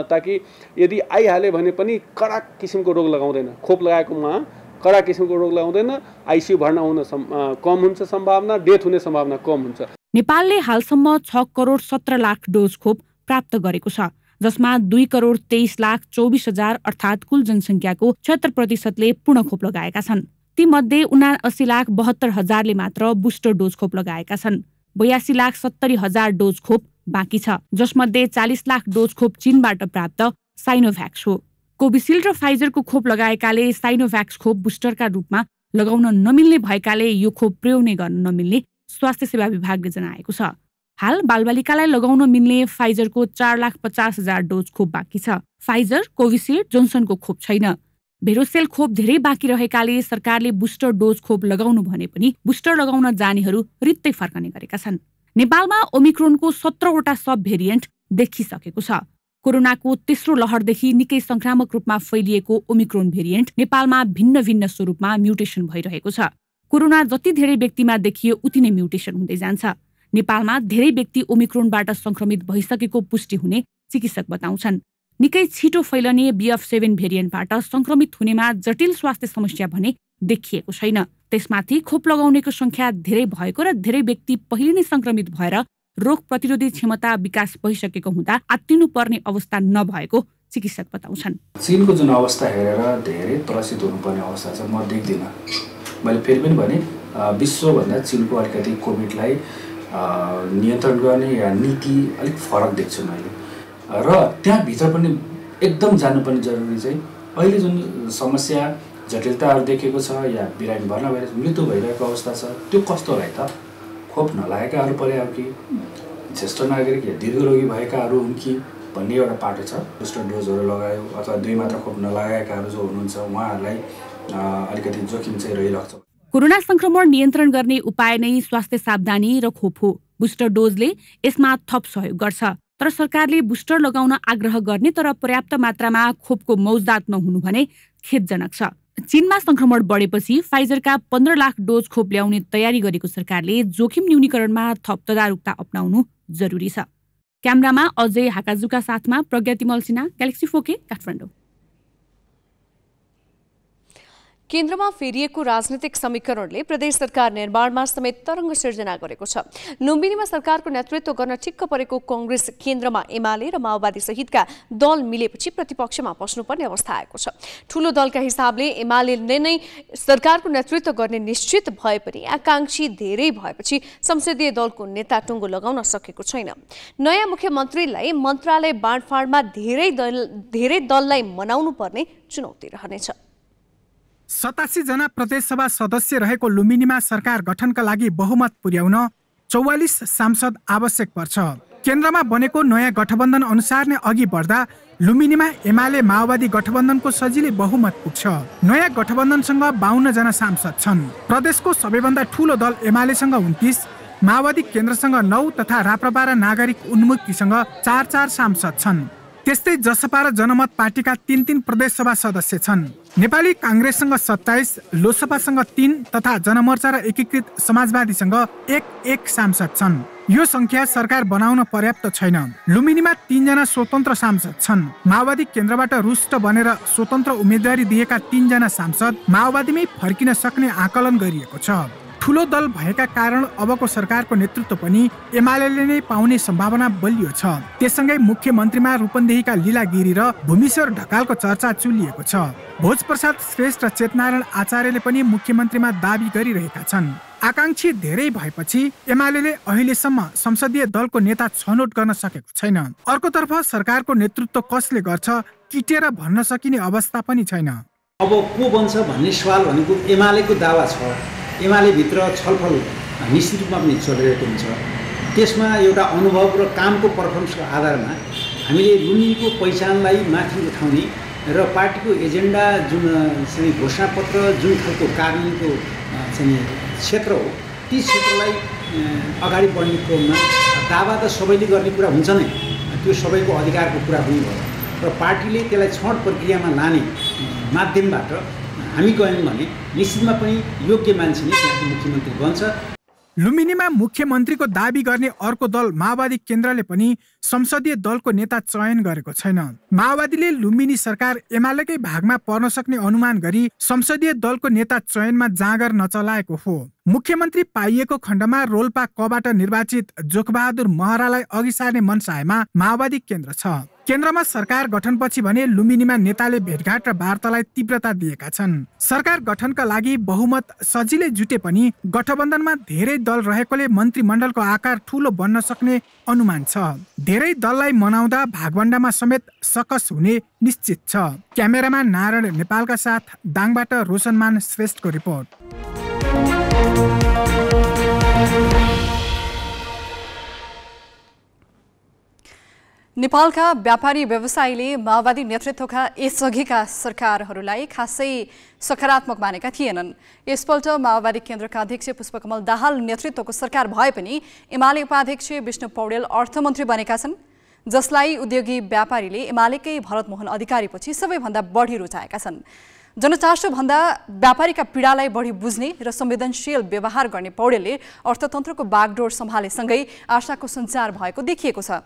ताकि यदि आइहाल्यो भने पनि कडा किसिमको रोग लगाउँदैन। खोप लगाएकोमा कडा किसिमको रोग लगाउँदैन, आइसियु भर्ना हुन कम हुन्छ सम्भावना, डेथ हुने सम्भावना कम हुन्छ। नेपालले हालसम्म 6 करोड 17 लाख डोज खोप प्राप्त गरेको छ, जसमा 2 करोड 23 लाख 24 हजार अर्थात् कुल जनसङ्ख्याको 76%ले पूर्ण खोप लगाएका छन्। तीमध्ये 79 लाख 72 हजारले मात्र बुस्टर डोज खोप लगाएका छन्। 82 लाख 70 हजार डोज खोप बाँकी छ, जसमध्ये 40 लाख डोज खोप चीनबाट प्राप्त साइनोभ्याक्स हो। कोभिसिल्ड र फाइजरको खोप लगाएकाले साइनोभ्याक्स खोप बुस्टरका रूपमा लगाउन नमिल्ने भएकाले यो खोप प्रयोग नै गर्न नमिल्ने स्वास्थ्य सेवा विभागले जनाएको छ। हाल बालबालिकालाई लगाउन मिल्ने फाइजरको 4,50,000 डोज खोप बाँकी छ। फाइजर, कोभिसिल्ड, जोन्सनको खोप छैन। भेरोसेल खोप धेरै बाँकी रहेकाले सरकारले बुस्टर डोज खोप लगाउनु भने पनि बुस्टर लगाउन जानेहरू रित्तै फर्कने गरेका छन्। नेपालमा ओमिक्रोनको 17वटा सब भेरिएन्ट देखिसकेको छ। कोरोनाको तेस्रो लहरदेखि निकै संक्रामक रूपमा फैलिएको ओमिक्रोन भेरिएन्ट नेपालमा भिन्न भिन्न स्वरूपमा म्युटेसन भइरहेको छ। कोरोना जति धेरै व्यक्तिमा देखियो उति नै म्युटेसन हुँदै जान्छ। नेपालमा धेरै व्यक्ति ओमिक्रोनबाट संक्रमित भइसकेको पुष्टि हुने चिकित्सक बताउँछन्। निकै छिटो फैलने BF7 भेरिएन्टबाट संक्रमित हुनेमा जटिल स्वास्थ्य समस्या भने देखिएको छैन। त्यसमाथि खोप लगाउनेको संख्या धेरै भएको र धेरै व्यक्ति पहिले नै संक्रमित भएर रोग प्रतिरोधी क्षमता विकास भइसकेको हुँदा आत्तिनुपर्ने अवस्था नभएको चिकित्सक बताउँछन्। चीनको जुन अवस्था हेरेर धेरै त्रसित हुनुपर्ने अवस्था छ म देख्दिनँ। मैले फेरि पनि भने विश्वभन्दा चीनको अलिकति कोभिडलाई नियन्त्रण गर्ने या नीति अलिक फरक देख्छु मैले। र त्यहाँभित्र पनि एकदम जान्नुपर्ने जरुरी चाहिँ अहिले जुन समस्या जटिलताहरू देखेको छ या बिरामी भर्ना भएर मृत्यु भइरहेको अवस्था छ, त्यो कस्तोलाई त खोप नलागेकाहरू पर्या हो कि ज्येष्ठ नागरिक या दीर्घरोगी भएकाहरू हुन् कि भन्ने एउटा पाटो छ। बुस्टर डोजहरू लगायो अथवा 2 मात्र खोप नलागेकाहरू जो हुनुहुन्छ उहाँहरूलाई अलिकति जोखिम चाहिँ रहिरहेको छ। कोरोना संक्रमण नियन्त्रण गर्ने उपाय नै स्वास्थ्य सावधानी र खोप हो। बुस्टर डोजले यसमा थप सहयोग गर्छ। तर सरकारले बुस्टर लगाउन आग्रह गर्ने तर पर्याप्त मात्रामा खोपको मौजदात नहुनु भने खेदजनक छ। चीनमा संक्रमण बढेपछि फाइजरका 15 लाख डोज खोप ल्याउने तयारी गरेको सरकारले जोखिम न्यूनीकरणमा थप तदारुकता अपनाउनु जरुरी छ। क्यामेरामा अजय हाकाजुका साथमा प्रज्ञा तिमल सिन्हा, ग्यालेक्सी 4K, काठमाडौँ। केन्द्रमा फेरिएको राजनीतिक समीकरणले प्रदेश सरकार निर्माणमा समेत तरङ्ग सिर्जना गरेको छ। लुम्बिनीमा सरकारको नेतृत्व गर्न ठिक्क परेको कांग्रेस केन्द्रमा एमाले र माओवादी सहितका दल मिलेपछि प्रतिपक्षमा बस्नुपर्ने अवस्था आएको छ। ठूलो दलका हिसाबले एमालेले नै सरकारको नेतृत्व गर्ने निश्चित भए पनि आकांक्षी धेरै भएपछि संसदीय दलको नेता टुङ्गो लगाउन सकेको छैन। नयाँ मुख्यमन्त्रीलाई मन्त्रालय बाँडफाँडमा धेरै दललाई मनाउनु पर्ने चुनौती रहनेछ। 87 जना प्रदेशसभा सदस्य रहेको लुम्बिनीमा सरकार गठनका लागि बहुमत पुर्याउन 44 सांसद आवश्यक पर्छ। केन्द्रमा बनेको नयाँ गठबन्धन अनुसार नै अघि बढ्दा लुम्बिनीमा एमाले माओवादी गठबन्धनको सजिलै बहुमत पुग्छ। नयाँ गठबन्धनसँग 52 जना सांसद छन्। प्रदेशको सबैभन्दा ठूलो दल एमालेसँग 29, माओवादी केन्द्रसँग 9 तथा राप्रपा र नागरिक उन्मुक्तिसँग 4 सांसद छन्। त्यस्तै जसपा र जनमत पार्टीका 3 प्रदेशसभा सदस्य छन्। नेपाली कांग्रेससँग 27, लोसपासँग 3 तथा जनमोर्चा र एकीकृत समाजवादीसँग 1 सांसद छन्। यो संख्या सरकार बनाउन पर्याप्त छैन। लुम्बिनीमा 3 जना स्वतन्त्र सांसद छन्। माओवादी केन्द्रबाट रुष्ट बनेर स्वतन्त्र उम्मेदवारी दिएका 3 जना सांसद माओवादीमै फर्किन सक्ने आकलन गरिएको छ। ठूलो दल भएका कारण अबको सरकारको नेतृत्व पनि एमालेले नै पाउने सम्भावना बलियो छ। त्यससँगै मुख्यमन्त्रीमा रूपन्देहीका लीला गिरी र भूमेश्वर ढकालको चर्चा चुलिएको छ। भोजप्रसाद श्रेष्ठ र चेतनारायण आचार्यले पनि मुख्यमन्त्रीमा दाबी गरिरहेका छन्। आकांक्षी धेरै भएपछि एमालेले अहिलेसम्म संसदीय दलको नेता छनौट गर्न सकेको छैन। अर्कोतर्फ सरकारको नेतृत्व कसले गर्छ किटेर भन्न सकिने अवस्था पनि छैन। अब को बन्छ भन्ने सवाल भनेको एमालेको दावा छ। एमाले भित्र छलफल निश्चित रूपमा पनि चलिरहेको हुन्छ। त्यसमा एउटा अनुभव र कामको पर्फर्मेन्सको आधारमा हामीले लुम्बिनीको पहिचानलाई माथि उठाउने र पार्टीको एजेन्डा जुन चाहिँ घोषणापत्र जुन खालको कार्यान्वयनको चाहिँ क्षेत्र हो ती क्षेत्रलाई अगाडि बढ्ने क्रममा दावा त सबैले गर्ने कुरा हुन्छ नै, त्यो सबैको अधिकारको कुरा पनि भयो, र पार्टीले त्यसलाई छनौट प्रक्रियामा लाने माध्यमबाट हामी गयौँ भने निश्चितमा पनि योग्य मान्छे नै त्यहाँको मुख्यमन्त्री बन्छ। लुम्बिनीमा मुख्यमन्त्रीको दाबी गर्ने अर्को दल माओवादी केन्द्रले पनि संसदीय दलको नेता चयन गरेको छैन। माओवादीले लुम्बिनी सरकार एमालेकै भागमा पर्न सक्ने अनुमान गरी संसदीय दलको नेता चयनमा जाँगर नचलाएको हो। मुख्यमन्त्री पाइएको खण्डमा रोल्पा कबाट निर्वाचित जोखबहादुर महरालाई अघि सार्ने मनसायमा माओवादी केन्द्र छ। केन्द्रमा सरकार गठनपछि भने लुम्बिनीमा नेताले भेटघाट र वार्तालाई तीव्रता दिएका छन्। सरकार गठनका लागि बहुमत सजिलै जुटे पनि गठबन्धनमा धेरै दल रहेकोले मन्त्रीमण्डलको आकार ठूलो बन्न सक्ने अनुमान छ। धेरै दललाई मनाउँदा भागवण्डामा समेत सकस हुने निश्चित छ। क्यामेरामा नारायण नेपालका साथ दाङबाट रोशनमान श्रेष्ठको रिपोर्ट। नेपालका व्यापारी व्यवसायीले माओवादी नेतृत्वका यसअघिका सरकारहरूलाई खासै सकारात्मक मानेका थिएनन्। यसपल्ट माओवादी केन्द्रका अध्यक्ष पुष्पकमल दाहाल नेतृत्वको सरकार भए पनि एमाले उपाध्यक्ष विष्णु पौडेल अर्थमन्त्री बनेका छन्, जसलाई उद्योगी व्यापारीले एमालेकै भरतमोहन अधिकारीपछि सबैभन्दा बढी रुचाएका छन्। जनचासो भन्दा व्यापारीका पीडालाई बढी बुझ्ने र संवेदनशील व्यवहार गर्ने पौडेलले अर्थतन्त्रको बागडोर सम्हालेसँगै आशाको सञ्चार भएको देखिएको छ।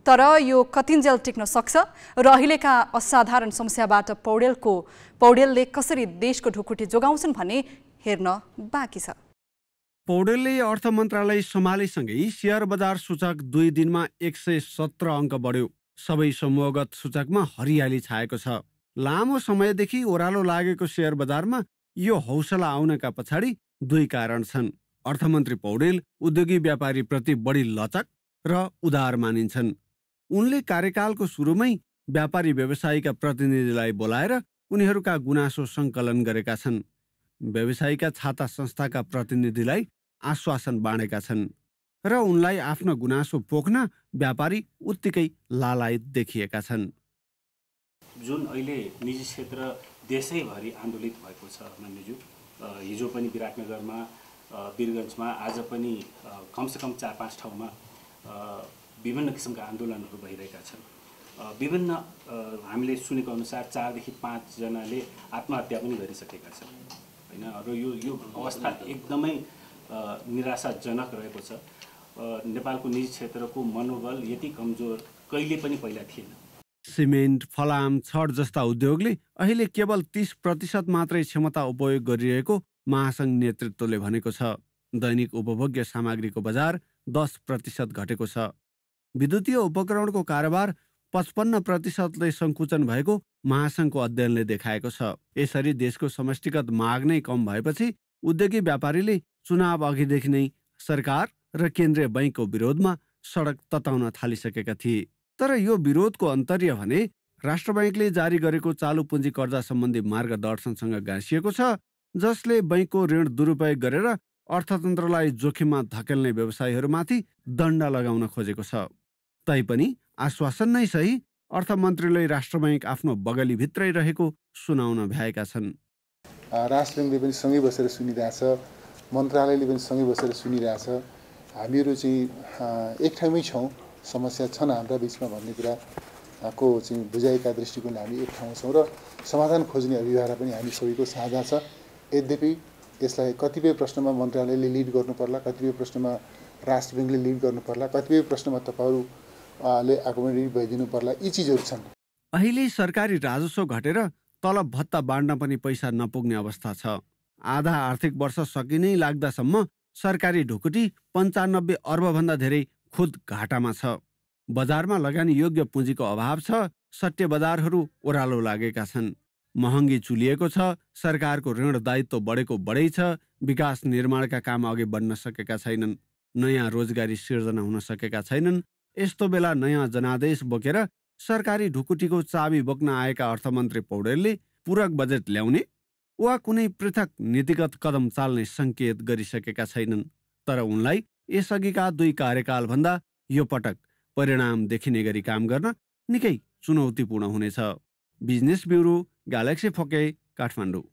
तर यो कतिन्जेल टिक्न सक्छ र अहिलेका असाधारण समस्याबाट पौडेलले कसरी देशको ढुकुटी जोगाउँछन् भन्ने हेर्न बाँकी छ। पौडेलले अर्थ मन्त्रालय सम्हालेसँगै शेयर बजार सूचक 2 दिनमा 117 अङ्क बढ्यो। सबै समूहगत सूचकमा हरियाली छाएको छ। लामो समयदेखि ओह्रालो लागेको शेयर बजारमा यो हौसला आउनका पछाडि 2 कारण छन्। अर्थमन्त्री पौडेल उद्योगी व्यापारीप्रति बढी लचक र उदार मानिन्छन्। उनले कार्यकालको सुरुमै व्यापारी व्यवसायीका प्रतिनिधिलाई बोलाएर उनीहरूका गुनासो सङ्कलन गरेका छन्। व्यवसायीका छाता संस्थाका प्रतिनिधिलाई आश्वासन बाँडेका छन् र उनलाई आफ्नो गुनासो पोख्न व्यापारी उत्तिकै लालायत देखिएका छन्। जुन अहिले निजी क्षेत्र देशैभरि आन्दोलित भएको छ मान्यज्यू, हिजो पनि विराटनगरमा, वीरगञ्जमा, आज पनि कमसेकम 4-5 ठाउँमा विभिन्न किसिमका आन्दोलनहरू भइरहेका छन्। विभिन्न हामीले सुनेको अनुसार 4 देखि 5 जनाले आत्महत्या पनि गरिसकेका छन् हैन, र यो अवस्था एकदमै निराशाजनक रहेको छ। नेपालको निजी क्षेत्रको मनोबल यति कमजोर कहिले पनि पहिला थिएन। सिमेन्ट, फलाम, छड जस्ता उद्योगले अहिले केवल 30% मात्रै क्षमता उपयोग गरिरहेको महासङ्घ नेतृत्वले भनेको छ। दैनिक उपभोग्य सामग्रीको बजार 10% घटेको छ। विद्युतीय उपकरणको कारोबार 55%ले सङ्कुचन भएको महासङ्घको अध्ययनले देखाएको छ। यसरी देशको समष्टिगत माग नै कम भएपछि उद्योगी व्यापारीले चुनाव अघिदेखि नै सरकार र केन्द्रीय बैङ्कको विरोधमा सडक तताउन थालिसकेका थिए। तर यो विरोधको अन्तर्य भने राष्ट्र बैङ्कले जारी गरेको चालु पुँजी कर्जा सम्बन्धी मार्गदर्शनसँग गाँसिएको छ, जसले बैङ्कको ऋण दुरुपयोग गरेर अर्थतन्त्रलाई जोखिममा धकेल्ने व्यवसायीहरूमाथि दण्ड लगाउन खोजेको छ। तैपनि आश्वासन नै सही, अर्थमन्त्रीले राष्ट्र बैङ्क आफ्नो बगलीभित्रै रहेको सुनाउन भ्याएका छन्। राष्ट्र बैङ्कले पनि सँगै बसेर सुनिरहेछ, मन्त्रालयले पनि सँगै बसेर सुनिरहेछ। हामीहरू चाहिँ एक ठाउँमै छौँ, समस्या छन् हाम्रा बिचमा भन्ने कुराको चाहिँ बुझाइका दृष्टिकोणले हामी एक ठाउँमा छौँ र समाधान खोज्ने अभियान पनि हामी सबैको साझा छ। यद्यपि यसलाई कतिपय प्रश्नमा मन्त्रालयले लिड गर्नु पर्ला, कतिपय प्रश्नमा राष्ट्र बैङ्कले लिड गर्नु पर्ला, कतिपय प्रश्नमा तपाईँहरूले एकोमोडेट भइदिनु पर्ला, यी चिजहरू छन्। अहिले सरकारी राजस्व घटेर तलब भत्ता बाँड्न पनि पैसा नपुग्ने अवस्था छ। आधा आर्थिक वर्ष सकिनै लाग्दासम्म सरकारी ढुकुटी 95 अर्बभन्दा धेरै खुद घाटामा छ। बजारमा लगानी योग्य पुँजीको अभाव छ। सट्टे बजारहरू ओह्रालो लागेका छन्। महँगी चुलिएको छ। सरकारको ऋण दायित्व बढेको बढै छ। विकास निर्माणका काम अघि बढ्न सकेका छैनन्। नयाँ रोजगारी सिर्जना हुन सकेका छैनन्। यस्तो बेला नयाँ जनादेश बोकेर सरकारी ढुकुटीको चाबी बोक्न आएका अर्थमन्त्री पौडेलले पूरक बजेट ल्याउने वा कुनै पृथक नीतिगत कदम चाल्ने सङ्केत गरिसकेका छैनन्। तर उनलाई यसअघिका 2 कार्यकालभन्दा यो पटक परिणाम देखिने गरी काम गर्न निकै चुनौतीपूर्ण हुनेछ। बिजनेस ब्युरो, ग्यालेक्सी फोके, काठमाडौँ।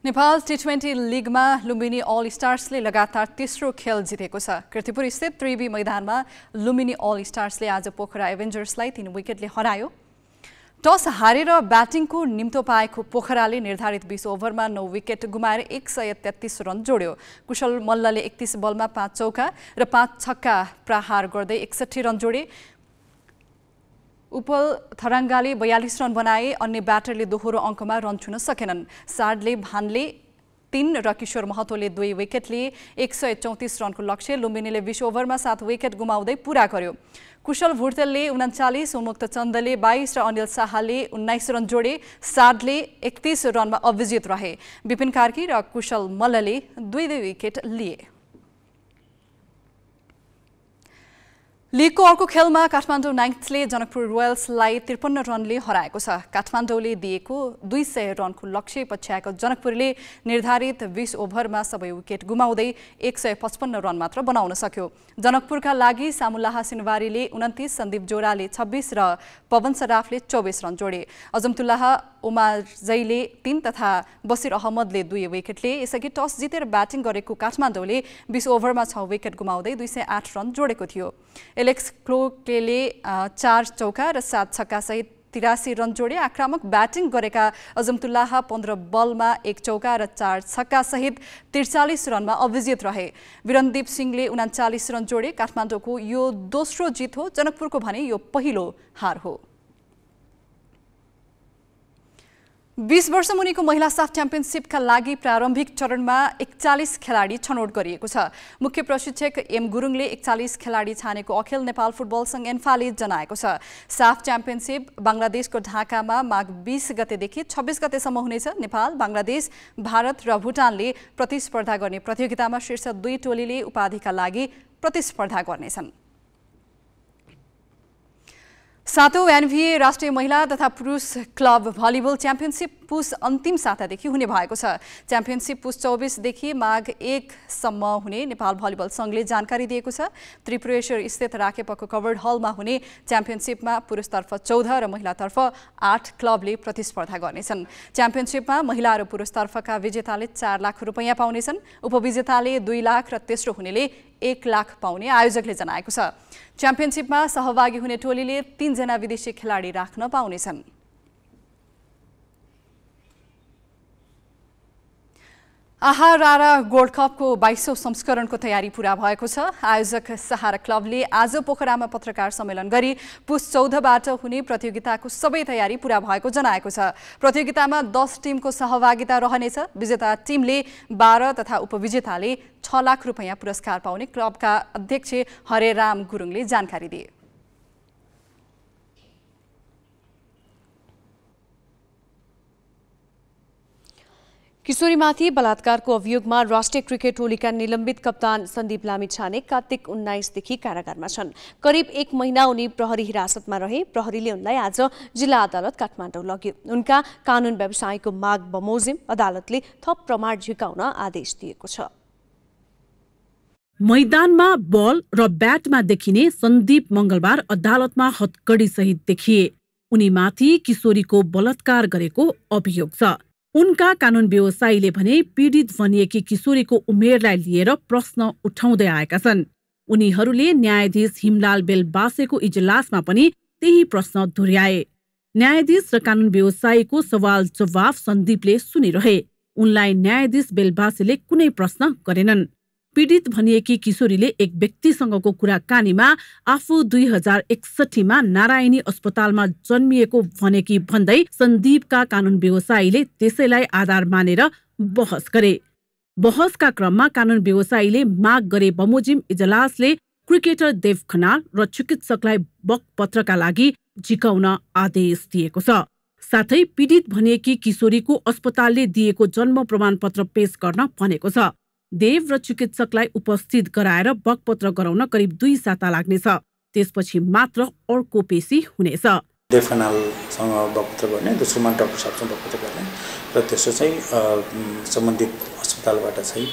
नेपाल T20 लिगमा लुम्बिनी अल स्टार्सले लगातार तेस्रो खेल जितेको छ। कीर्तिपुर स्थित त्रिवी मैदानमा लुम्बिनी अल स्टार्सले आज पोखरा एभेन्जर्सलाई 3 विकेटले हरायो। टस हारेर ब्याटिङको निम्तो पाएको पोखराले निर्धारित 20 ओभरमा 9 विकेट गुमाएर 133 रन जोड्यो। कुशल मल्लले 31 बलमा 5 चौका र 5 छक्का प्रहार गर्दै 61 रन जोडे। उपल थराङ्गाले 42 रन बनाए। अन्य ब्याटरले दोहोरो अङ्कमा रन छुन सकेनन्। साडले भानले 3 र किशोर महतोले 2 विकेटले 134 रनको लक्ष्य लुम्बिनीले 20 ओभरमा 7 विकेट गुमाउँदै पूरा गर्यो। कुशल भुर्तेलले 39, उन्मुक्त चन्दले 22 र अनिल शाहले 19 रन जोडे। साडले 31 रनमा अविजित रहे। विपिन कार्की र कुशल मल्लले 2 विकेट लिए। लिगको अर्को खेलमा काठमाडौँ नाइट्सले जनकपुर रोयल्सलाई 53 रनले हराएको छ। काठमाडौँले दिएको 200 रनको लक्ष्य पछ्याएको जनकपुरले निर्धारित 20 ओभरमा सबै विकेट गुमाउँदै 155 रन मात्र बनाउन सक्यो। जनकपुरका लागि सामुल्लाह सिनवारीले 29, सन्दीप जोराले 26 र पवन सराफले 24 रन जोडे। अजमतुल्लाह ओमारजैले 3 तथा बसिर अहमदले 2 विकेटले। यसअघि टस जितेर ब्याटिङ गरेको काठमाडौँले 20 ओभरमा 6 विकेट गुमाउँदै 208 रन जोडेको थियो। एलेक्स क्लोकेले 4 चौका र 7 छक्का सहित 83 रन जोडे। आक्रामक ब्याटिङ गरेका अजमतुल्लाह 15 बलमा 1 चौका र 4 छक्का सहित 43 रनमा अविजित रहे। विरनदीप सिंहले 39 रन जोडे। काठमाडौँको यो दोस्रो जित हो। जनकपुरको भने यो पहिलो हार हो। 20 वर्ष मुनिको महिला साफ च्याम्पियनसिपका लागि प्रारम्भिक चरणमा 41 खेलाडी छनौट गरिएको छ। मुख्य प्रशिक्षक एम गुरुङले 41 खेलाडी छानेको अखिल नेपाल फुटबल संघ एन्फाले जनाएको छ। साफ च्याम्पियनसिप बङ्गलादेशको ढाकामा माघ 20 गतेदेखि 26 गतेसम्म हुनेछ। नेपाल, बङ्गलादेश, भारत र भुटानले प्रतिस्पर्धा गर्ने प्रतियोगितामा शीर्ष 2 टोलीले उपाधिका लागि प्रतिस्पर्धा गर्नेछन्। 7औं एनभिए राष्ट्रिय महिला तथा पुरुष क्लब भलिबल च्याम्पियनसिप पुस अन्तिम सातादेखि हुने भएको छ। च्याम्पियनसिप पुस 24 देखि माघ 1 सम्म हुने नेपाल भलिबल संघले जानकारी दिएको छ। त्रिपुरेश्वर स्थित राखेपको कभर्ड हलमा हुने च्याम्पियनसिपमा पुरुषतर्फ 14 र महिलातर्फ 8 क्लबले प्रतिस्पर्धा गर्नेछन्। च्याम्पियनसिपमा महिला र पुरुषतर्फका विजेताले 4 लाख रुपैयाँ पाउनेछन्। उपविजेताले 2 लाख र तेस्रो हुनेले 1 लाख पाउने आयोजकले जनाएको छ। च्याम्पियनसिपमा सहभागी हुने टोलीले 3 जना विदेशी खेलाडी राख्न पाउनेछन्। आहारारा गोल्ड कपको 22औं संस्करणको तयारी पूरा भएको छ। आयोजक सहारा क्लबले आज पोखरामा पत्रकार सम्मेलन गरी पुस 14बाट हुने प्रतियोगिताको सबै तयारी पूरा भएको जनाएको छ। प्रतियोगितामा 10 टिमको सहभागिता रहनेछ। विजेता टिमले 12 तथा उपविजेताले 6 लाख रुपैयाँ पुरस्कार पाउने क्लबका अध्यक्ष हरेराम गुरुङले जानकारी दिए। किशोरीमाथि बलात्कारको अभियोगमा राष्ट्रिय क्रिकेट टोलीका निलम्बित कप्तान सन्दीप लामिछाने कार्तिक 19 देखि कारागारमा छन्। करिब 1 महिना उनी प्रहरी हिरासतमा रहे। प्रहरीले उनलाई आज जिल्ला अदालत काठमाडौँ लग्यो। उनका कानून व्यवसायको माग बमोजिम अदालतले थप प्रमाण झिकाउन आदेश दिएको छ। मैदानमा बल र ब्याटमा देखिने सन्दीप मंगलबार अदालतमा हतकडी सहित देखिए। उनीमाथि किशोरीको बलात्कार गरेको अभियोग छ। उनका कानून व्यवसायीले भने पीडित भनिएकी किशोरीको उमेरलाई लिएर प्रश्न उठाउँदै आएका छन्। उनीहरूले न्यायाधीश हिमलाल बेलबासेको इजलासमा पनि त्यही प्रश्न दोहोर्याए। न्यायाधीश र कानून व्यवसायीको सवाल जवाफ सन्दीपले सुनिरहे। उनलाई न्यायाधीश बेलबासेले कुनै प्रश्न गरेनन्। पीडित भनिएकी किशोरीले एक व्यक्तिसँगको कुराकानीमा आफू 2061 मा नारायणी अस्पतालमा जन्मिएको भनेकी भन्दै सन्दीपका कानून व्यवसायीले त्यसैलाई आधार मानेर बहस गरे। बहसका क्रममा कानून व्यवसायीले माग गरे बमोजिम इजलासले क्रिकेटर देव खनाल र चिकित्सकलाई बकपत्रका लागि झिकाउन आदेश दिएको छ। साथै पीडित भनिएकी किशोरीको अस्पतालले दिएको जन्म प्रमाणपत्र पेश गर्न भनेको छ। देव र चिकित्सकलाई उपस्थित गराएर बकपत्र गराउन करिब 2 साता लाग्नेछ। त्यसपछि मात्र अर्को पेशी हुनेछ। देव खनालसँग बकपत्र गर्ने, दोस्रोमा डाक्टर साहबसँग बकपत्र गर्ने र त्यसो चाहिँ सम्बन्धित अस्पतालबाट चाहिँ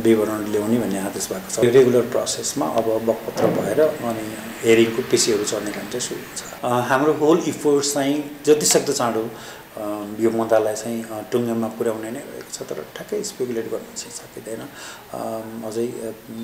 विवरण ल्याउने भन्ने आदेश भएको छ। रेगुलर प्रोसेसमा अब बकपत्र भएर अनि हेरिङको पेशीहरू चल्ने काम चाहिँ सुरु हुन्छ। हाम्रो होल इफोर्ट्स चाहिँ जति सक्दो चाँडो यो मुद्दालाई चाहिँ टुङ्गोमा पुर्याउने नै रहेको छ, तर ठ्याक्कै स्पेकुलेट गर्न चाहिँ सकिँदैन। अझै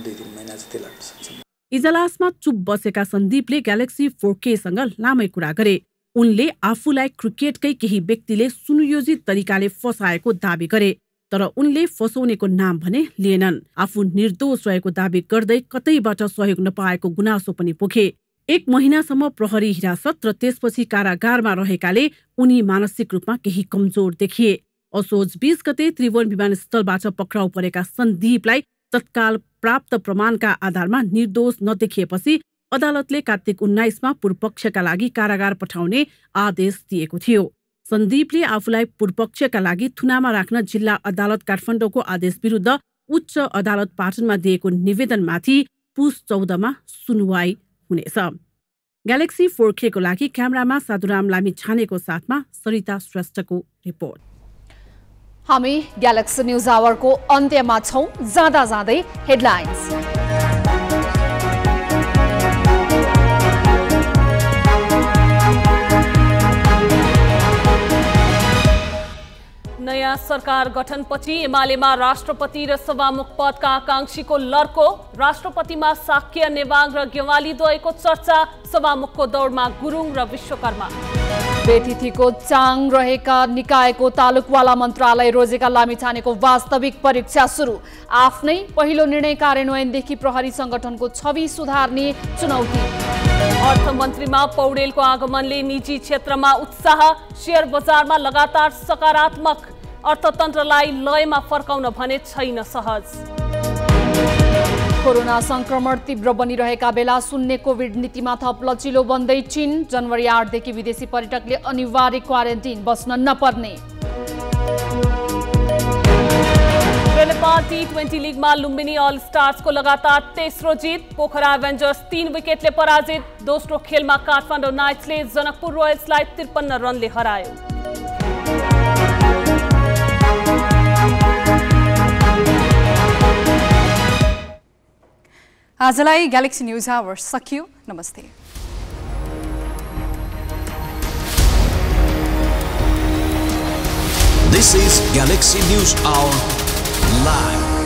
2-3 महिना जति लाग्न सक्छ। इजलासमा चुप बसेका सन्दीपले ग्यालेक्सी 4K सँग लामै कुरा गरे। उनले आफूलाई क्रिकेटकै केही व्यक्तिले सुनियोजित तरिकाले फसाएको दाबी गरे, तर उनले फसाउनेको नाम भने लिएनन्। आफू निर्दोष रहेको दाबी गर्दै कतैबाट सहयोग नपाएको गुनासो पनि पोखे। 1 महिनासम्म प्रहरी हिरासत र त्यसपछि कारागारमा रहेकाले उनी मानसिक रूपमा केही कमजोर देखिए। असोज 20 गते त्रिभुवन विमानस्थलबाट पक्राउ परेका सन्दीपलाई तत्काल प्राप्त प्रमाणका आधारमा निर्दोष नदेखिएपछि अदालतले कार्तिक 19 मा पूर्वपक्षका लागि कारागार पठाउने आदेश दिएको थियो। सन्दीपले आफूलाई पूर्वपक्षका लागि थुनामा राख्न जिल्ला अदालत काठमाडौँको आदेश विरुद्ध उच्च अदालत पाटनमा दिएको निवेदनमाथि पुस 14 मा सुनवाई हुनेछ। ग्यालेक्सी 4K को लागि क्यामेरामा साधुराम लामी छानेको साथमा सरिता श्रेष्ठको रिपोर्ट। हामी ग्यालेक्सी न्यूज आवरको अन्त्यमा छौं। जाँदा जाँदै हेडलाइन्स। नयाँ सरकार गठनपछि एमालेमा राष्ट्रपति र सभामुख पदका आकांक्षीको लर्को, राष्ट्रपतिमा साक्य नेवाङ र गेवाली द्वयको चर्चा, सभामुखको दौडमा गुरुङ र विश्वकर्मा। बेतिथीको चाङ रहेका निकायको तालुकवाला मन्त्रालय रोजेका लामिछानेको वास्तविक परीक्षा सुरु। आफ्नै पहिलो निर्णय कार्यान्वयनदेखि प्रहरी संगठनको छवि सुधार्ने चुनौती। अर्थमन्त्रीमा पौडेलको आगमनले निजी क्षेत्रमा उत्साह, शेयर बजारमा लगातार सकारात्मक। अर्थतन्त्रलाई लयमा फर्काउन भने छैन सहज। कोरोना संक्रमण तीव्र बनिरहेका बेला शून्य कोभिड नीतिमा थप लचिलो बन्दै चीन। जनवरी 8 देखि विदेशी पर्यटकले अनिवार्य क्वारेन्टिन बस्न नपर्ने। नेपाल T20 लिगमा लुम्बिनी अल स्टार्सको लगातार तेस्रो जित। पोखरा एभेन्जर्स 3 विकेटले पराजित। दोस्रो खेलमा काठमाडौँ नाइट्सले जनकपुर रोयल्सलाई 53 रनले हरायो। आजलाई ग्यालेक्सी न्यूज आवर सकियो। नमस्ते। This is Galaxy News Hour Live.